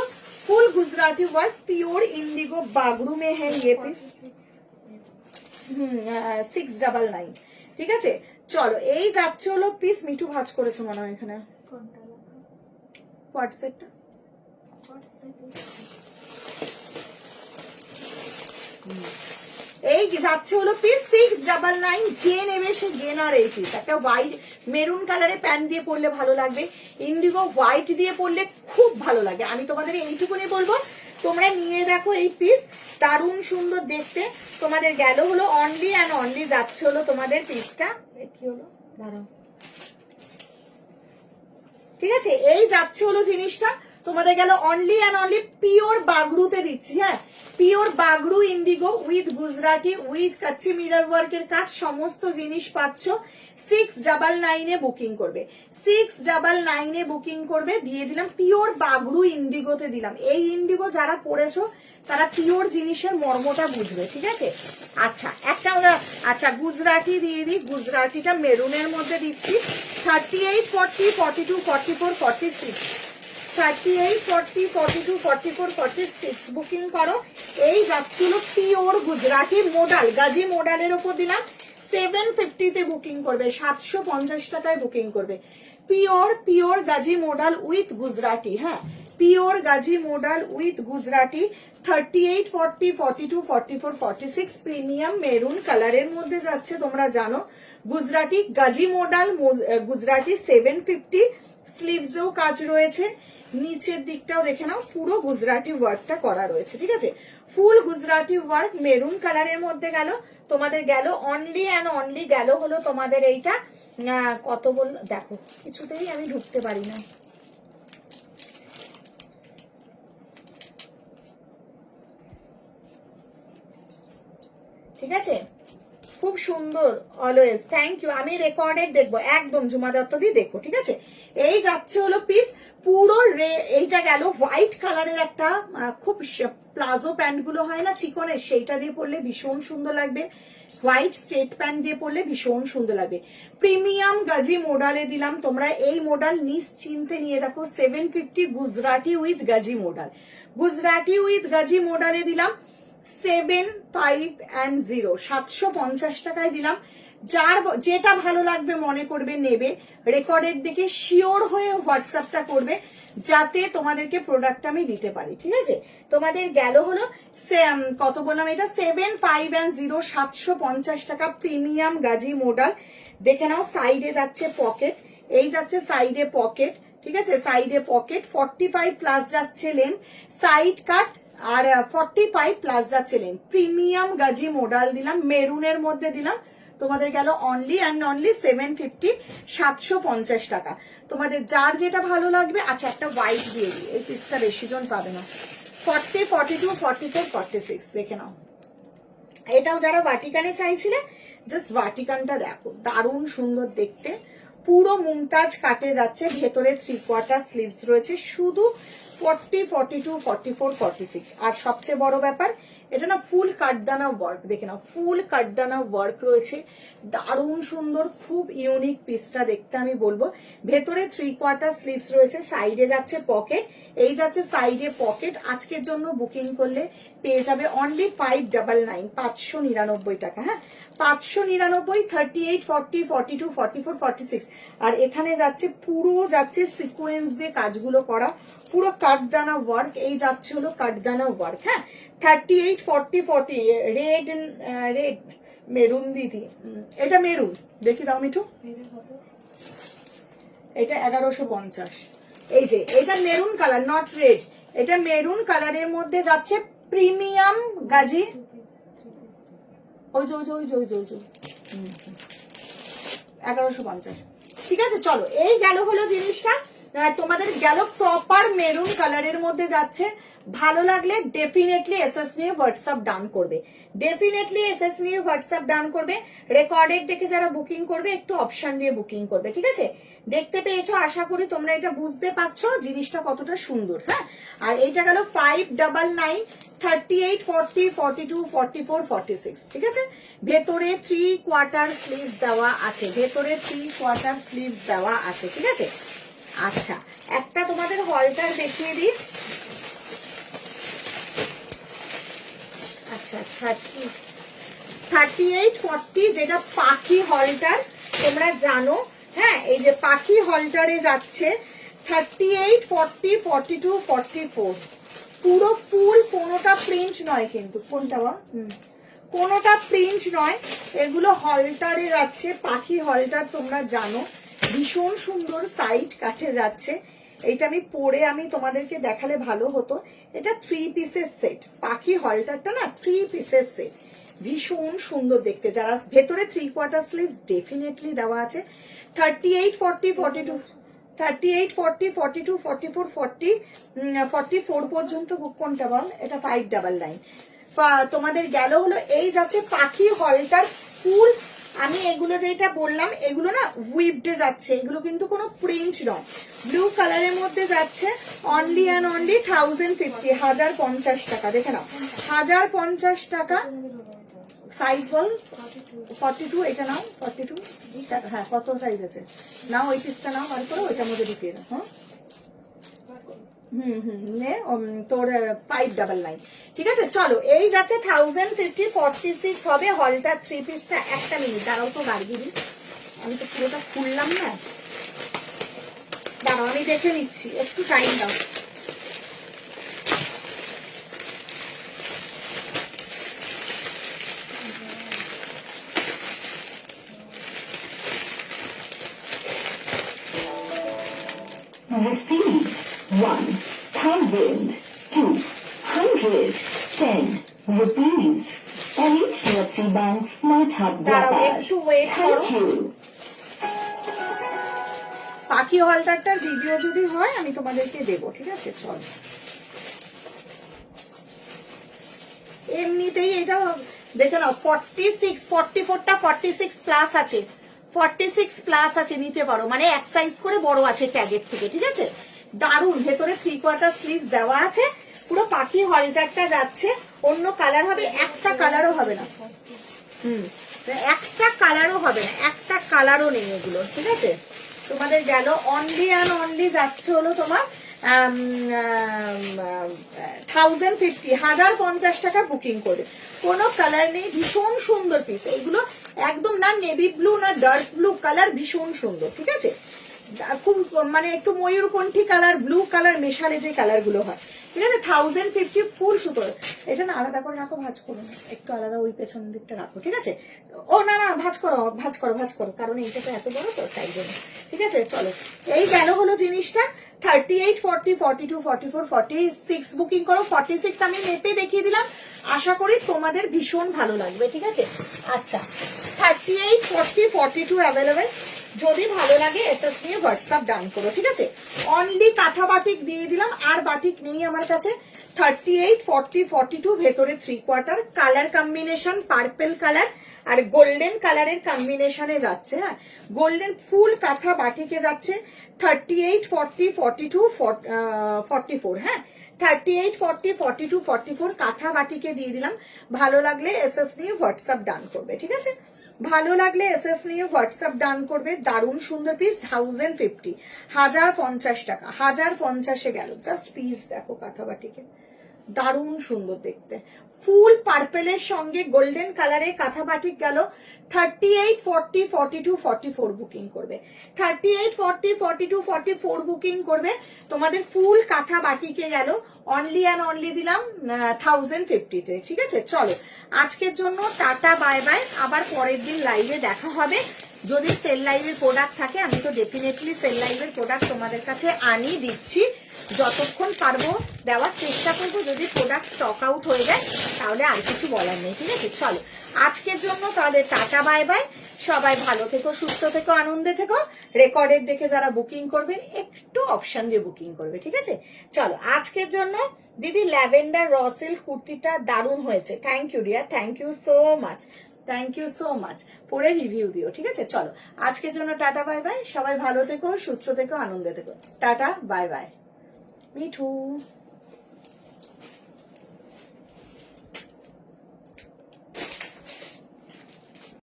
ফুল গুজরাটি ওয়ার্ক, পিওর इंडिगो बागड़ू में है ये पीस। 699, ঠিক আছে? চলো, এই যাচ্ছে হলো পিস। মিঠু ভাঁজ করেছো মনে হয় এখানে হোয়াটসঅ্যাপটা, এই যাচ্ছে হলো পিস 699। যে নেবে সে গেনার এই পিস। একটা হোয়াইট মেরুন কালারে প্যান্ট দিয়ে পরলে ভালো লাগবে, ইন্ডিগো হোয়াইট দিয়ে পরলে খুব ভালো লাগে। আমি তোমাদের এইটুকুনি বলবো, তোমরা নিয়ে দেখো এই পিস, দারুণ সুন্দর দেখতে। তোমাদের গেল হলো অনলি অ্যান্ড অনলি, যাচ্ছে হলো তোমাদের পিসটা, কি হলো দাঁড়াও, ঠিক আছে? এই যাচ্ছে হলো জিনিসটা তোমাদের গেল অনলি অ্যান্ড অনলি পিওর বাগরুতে দিচ্ছি। হ্যাঁ, pure Bagru Indigo with Gujarati with kacchi mirror ওয়ার্কের কাজ, সমস্ত জিনিস পাচ্ছ 699 বুকিং করবে, 699 বুকিং করবে। দিয়ে দিলাম পিওর বাগরু ইন্ডিগোতে দিলাম। এই ইন্ডিগো যারা পড়েছো তারা পিওর জিনিসের মর্মটা বুঝবে, ঠিক আছে। আচ্ছা একটা আচ্ছা গুজরাটি দিয়ে দিই, গুজরাটিটা মেরুনের মধ্যে দিচ্ছি 38, 40, 42, 44, 46, 38, 40, 42, 44, 46 বুকিং করো। এই যাচ্ছিল পিওর গুজরাটি মোডাল, গাজি মোডালের ওপর দিলাম 750 বুকিং করবে, 750 টাকায় বুকিং করবে। Pure gaji modal with Gujarati. হ্যাঁ, pure gaji modal with Gujarati 38, 40, 42, 44, 46 premium maroon কালারের মধ্যে যাচ্ছে, তোমরা জানো। গুজরাটি গাজি মোডাল গুজরাটি 750, স্লিভসেও কাজ রয়েছে, নিচের দিকটাও দেখে নাও পুরো গুজরাটি ওয়ার্কটা করা রয়েছে, ঠিক আছে। ফুল গুজরাটি ওয়ার্ক মেরুন কালারের মধ্যে গেল তোমাদের, গেল অনলি অ্যান্ড অনলি গেল হলো তোমাদের এইটা কত বল, দেখো কিছুতেই আমি ঢুকতে পারি না। ঠিক আছে, খুব সুন্দর, অলওয়েজ থ্যাংক ইউ। আমি রেকর্ডেড দেখবো একদম, জুমা দত্ত দিয়ে দেখো, ঠিক আছে। এই যাচ্ছে হলো পিস পুরো এইটা গেল হোয়াইট কালারের একটা খুব প্লাজো প্যান্ট গুলো হয় না চিকনের, সেইটা দিয়ে পরলে ভীষণ সুন্দর লাগবে। হোয়াইট স্ট্রেট প্যান্ট দিয়ে পরলে ভীষণ সুন্দর লাগবে। প্রিমিয়াম গাজি মোডালে দিলাম, তোমরা এই মোডাল নিশ্চিন্তে নিয়ে দেখো 750 Gujarati with gaji modal, Gujarati with gaji মোডালে দিলাম 750, 750 টাকায় দিলাম। যার যেটা ভালো লাগবে মনে করবে নেবে, রেকর্ডের দিকে শিওর হয়ে হোয়াটসঅ্যাপটা করবে যাতে তোমাদেরকে প্রোডাক্ট আমি দিতে পারি, ঠিক আছে। তোমাদের গেল হলো কত বললাম এটা 750, 750 টাকা প্রিমিয়াম গাজি মোডাল। দেখে নাও সাইডে যাচ্ছে পকেট, এই যাচ্ছে সাইডে পকেট, ঠিক আছে, সাইডে পকেট 45 প্লাস যাচ্ছে লেন, সাইড কাট আর 45 প্লাস যাচ্ছে লেন। প্রিমিয়াম গাজি মোডাল দিলাম, মেরুনের মধ্যে দিলাম, তোমাদের গেল অনলি অ্যান্ড অনলি 750, 750 টাকা। তোমাদের যার যেটা ভালো লাগবে। আচ্ছা একটা হোয়াইট দিয়ে দিই, এই পিসটা বেশি জন পাবে না। 40, 42, 44, 46 দেখে নাও। এটাও যারা ভাটিকানে চাইছিলে জাস্ট ভাটিকানটা দেখো, দারুণ সুন্দর দেখতে, পুরো মুমতাজ কাটে যাচ্ছে, ভেতরে 3/4 স্লিভস রয়েছে, শুধু 40, 42, 44, 46। আর সবচেয়ে বড় ব্যাপার এটা না ফুল কাটদানা ওয়ার্ক, দেখে নাও ফুল কাটদানা ওয়ার্ক রয়েছে, দারুণ সুন্দর, খুব ইউনিক পিসটা দেখতে আমি বলবো। ভেতরে 3/4 স্লিভস রয়েছে, সাইডে যাচ্ছে পকেট, এই যাচ্ছে সাইডে পকেট। আজকের জন্য বুকিং করলে পেয়ে যাবে অনলি 599, 599 টাকা। হ্যাঁ 599, 38, 40, 42, 44, 46। আর এখানে যাচ্ছে পুরো যাচ্ছে সিকোয়েন্স দিয়ে কাজগুলো করা, পুরো কাঠদানা ওয়ার্ক, এই যাচ্ছে হলো কাঠদানা ওয়ার্ক। হ্যাঁ 38, 40, 40 রেড মেরুন দিদি, এটা মেরুন দেখি দাও মিঠু, এটা 1150। এই যে এটা মেরুন কালার, নট রেড, এটা মেরুন কালারের মধ্যে যাচ্ছে প্রিমিয়াম গাজি, ওই যে 1150। ঠিক আছে চলো, এই গেল হলো জিনিসটা, তোমাদের গেল প্রপার মেরুন কালারের মধ্যে যাচ্ছে। ভালো লাগলে ডেফিনেটলি এসএস নিয়ে হোয়াটসঅ্যাপ ডান করবে, ডেফিনেটলি এসএস নিয়ে হোয়াটসঅ্যাপ ডান করবে। রেকর্ডেড দেখে যারা বুকিং করবে একটু অপশন দিয়ে বুকিং করবে, ঠিক আছে। দেখতে পেয়েছো, আশা করি তোমরা এটা বুঝতে পারছো জিনিসটা কতটা সুন্দর। হ্যাঁ আর এইটা গেল 599, 38, 40, 42, 44, 46। ঠিক আছে, ভেতরে 3/4 স্লিভস দেওয়া আছে, ভেতরে 3/4 স্লিভস দেওয়া আছে, ঠিক আছে। আচ্ছা একটা তোমাদের হলটার দেখিয়ে দিই। আচ্ছা 38, 40 যেটা পাখি হলটার, তোমরা জানো। হ্যাঁ এই যে পাখি হলটারে যাচ্ছে 38, 40, 42, 44 পুরো ফুল, কোনোটা প্রিন্ট নয় কিন্তু, কোনটা কোনোটা প্রিন্ট নয়, এগুলো হলটারে যাচ্ছে, পাখি হলটার তোমরা জানো, ভীষণ সুন্দর সাইড কাটে যাচ্ছে। এইটা আমি পরে আমি তোমাদেরকে দেখালে ভালো হতো। এটা 3 পিসের সেট, পাখি হলটারটা না 3 পিসের সেট, ভীষণ সুন্দর দেখতে। যারা ভেতরে 3/4 স্লিভস ডেফিনেটলি দেওয়া আছে। 38, 40, 42, 38, 40, 42, 44, 40, 44 পর্যন্ত বুক কোনটা বল? এটা 599। তোমাদের গেল হলো এই যাচ্ছে পাখি হলটার ফুল। আমি এগুলো যেটা বললাম এগুলো না উইভডে যাচ্ছে, এগুলো কিন্তু কোনো প্রিন্ট নয়। ব্লু কালারের মধ্যে যাচ্ছে অনলি অ্যান্ড অনলি 1050, 1050 টাকা। দেখে নাও 1050 টাকা। সাইজ বল? 42। এটা নাও 42। হ্যাঁ, কত সাইজ আছে নাও, ওই পিসটা নাও, বার করে ওইটার মধ্যে ঢুকিয়ে দাও। হ্যাঁ নে তোর 599। ঠিক আছে চলো, এই যাচ্ছে 1050, 46 হবে হলটা 3 পিসটা। একটা মিনিট দাঁড়াও তো, গার্গিরি আমি তো পুরোটা খুললাম না, দাঁড়াও আমি দেখে নিচ্ছি, একটু টাইম দাও। Receive 1,210 rupees on HDFC Bank Smart Hub দাঁড়াও Wrapper. একটু ওয়েট করো। Thank you. পাখি হলটারটার ভিডিও যদি হয় আমি তোমাদেরকে দেবো, ঠিক আছে চলো। এমনিতেই এটা দেখে নাও 46, 44টা 46 প্লাস আছে, 46 প্লাস আছে, নিতে পারো, মানে এক সাইজ করে বড় আছে ট্যাগের থেকে। ঠিক আছে দারুন, ভেতরে 3/4 স্লিভস দেওয়া আছে। পুরো পাখি হলটারটা যাচ্ছে, অন্য কালার হবে, একটা কালারও হবে না। একটা কালারও হবে না, একটা কালারও নেই এগুলো। ঠিক আছে তোমাদের গেল অনলি অ্যান্ড অনলি যাচ্ছে হলো তোমার 1050, 1050 টাকা বুকিং করে। কোনো কালার নেই, ভীষণ সুন্দর পিস এগুলো, একদম না নেভি ব্লু না ডার্ক ব্লু কালার, ভীষণ সুন্দর। ঠিক আছে খুব মানে একটু ময়ূরকণ্ঠী কালার, ব্লু কালার মেশালে যে কালার গুলো হয়। ঠিক আছে 1050 ফুল সুতোর। এটা না আলাদা করে রাখো, ভাঁজ করো না, একটু আলাদা ওই পেছন দিকটা রাখো। ঠিক আছে ও না না ভাঁজ করো, ভাঁজ করো, ভাঁজ করো, কারণ এইটা তো এত বড় তো তাই জন্য। ঠিক আছে চলো, এই গেল হলো জিনিসটা। 38, 40, 42, 44, 46 বুকিং করো। 46 আমি মেপে দেখিয়ে দিলাম, আশা করি তোমাদের ভীষণ ভালো লাগবে। ঠিক আছে আচ্ছা 38, 40, 42 অ্যাভেলেবেল। যদি ভালো লাগে এসএস নিয়ে হোয়াটসঅ্যাপ ডান করো। ঠিক আছে অনলি কাঁথা বাটিক দিয়ে দিলাম, আর বাটিক নেই আমার কাছে। 38, 40, 42 ভেতরে 3/4 কালার কম্বিনেশন, পার্পেল কালার আর গোল্ডেন কালারের কম্বিনেশনে যাচ্ছে। হ্যাঁ গোল্ডেন ফুল কাঁথা বাটিকে যাচ্ছে 38, 40, 42, 44। হ্যাঁ 38, 40, 42, 44 কাঁথা বাটিকে দিয়ে দিলাম। ভালো লাগলে এসএস নিয়ে হোয়াটসঅ্যাপ ডান করবে। ঠিক আছে ভালো লাগলে এসএস নিয়ে হোয়াটসঅ্যাপ ডান করবে। দারুণ সুন্দর পিস 1050, 1050 টাকা, 1050-এ গেল। জাস্ট পিস দেখো কাঁথা বাটিকে, দারুণ সুন্দর দেখতে, ফুল পার্পেলের সঙ্গে গোল্ডেন কালারের কাঁথা বাটিক গেল। 38, 40, 42, 44 বুকিং করবে। 38, 40, 42, 44 বুকিং করবে। তোমাদের ফুল কাঁথা বাটিকে গেল অনলি অ্যান্ড অনলি দিলাম 1050-তে। ঠিক আছে চলো আজকের জন্য টাটা বাই বাই। আবার পরের দিন লাইভে দেখা হবে। যদি সেল লাইভের প্রোডাক্ট থাকে আমি তো ডেফিনেটলি সেল লাইভের প্রোডাক্ট তোমাদের কাছে আনি দিচ্ছি, যতক্ষণ পারবো দেওয়ার চেষ্টা করবো। যদি প্রোডাক্ট স্টক আউট হয়ে যায় তাহলে আর কিছু বলার নেই। ঠিক আছে চলো আজকের জন্য তাহলে টাটা বাই বাই। সবাই ভালো থেকো, সুস্থ থেকো, আনন্দে থেকো। রেকর্ডের দেখে যারা বুকিং করবেন একটু অপশন দিয়ে বুকিং করবে। ঠিক আছে চলো আজকের জন্য দিদি ল্যাভেন্ডার র সিল্ক কুর্তিটা দারুণ হয়েছে। Thank you dear, thank you so much, thank you so much. পরে রিভিউ দিও। ঠিক আছে চলো আজকের জন্য টাটা বাই বাই। সবাই ভালো থেকো, সুস্থ থেকো, আনন্দে থেকো। Tata bye bye. মিঠু।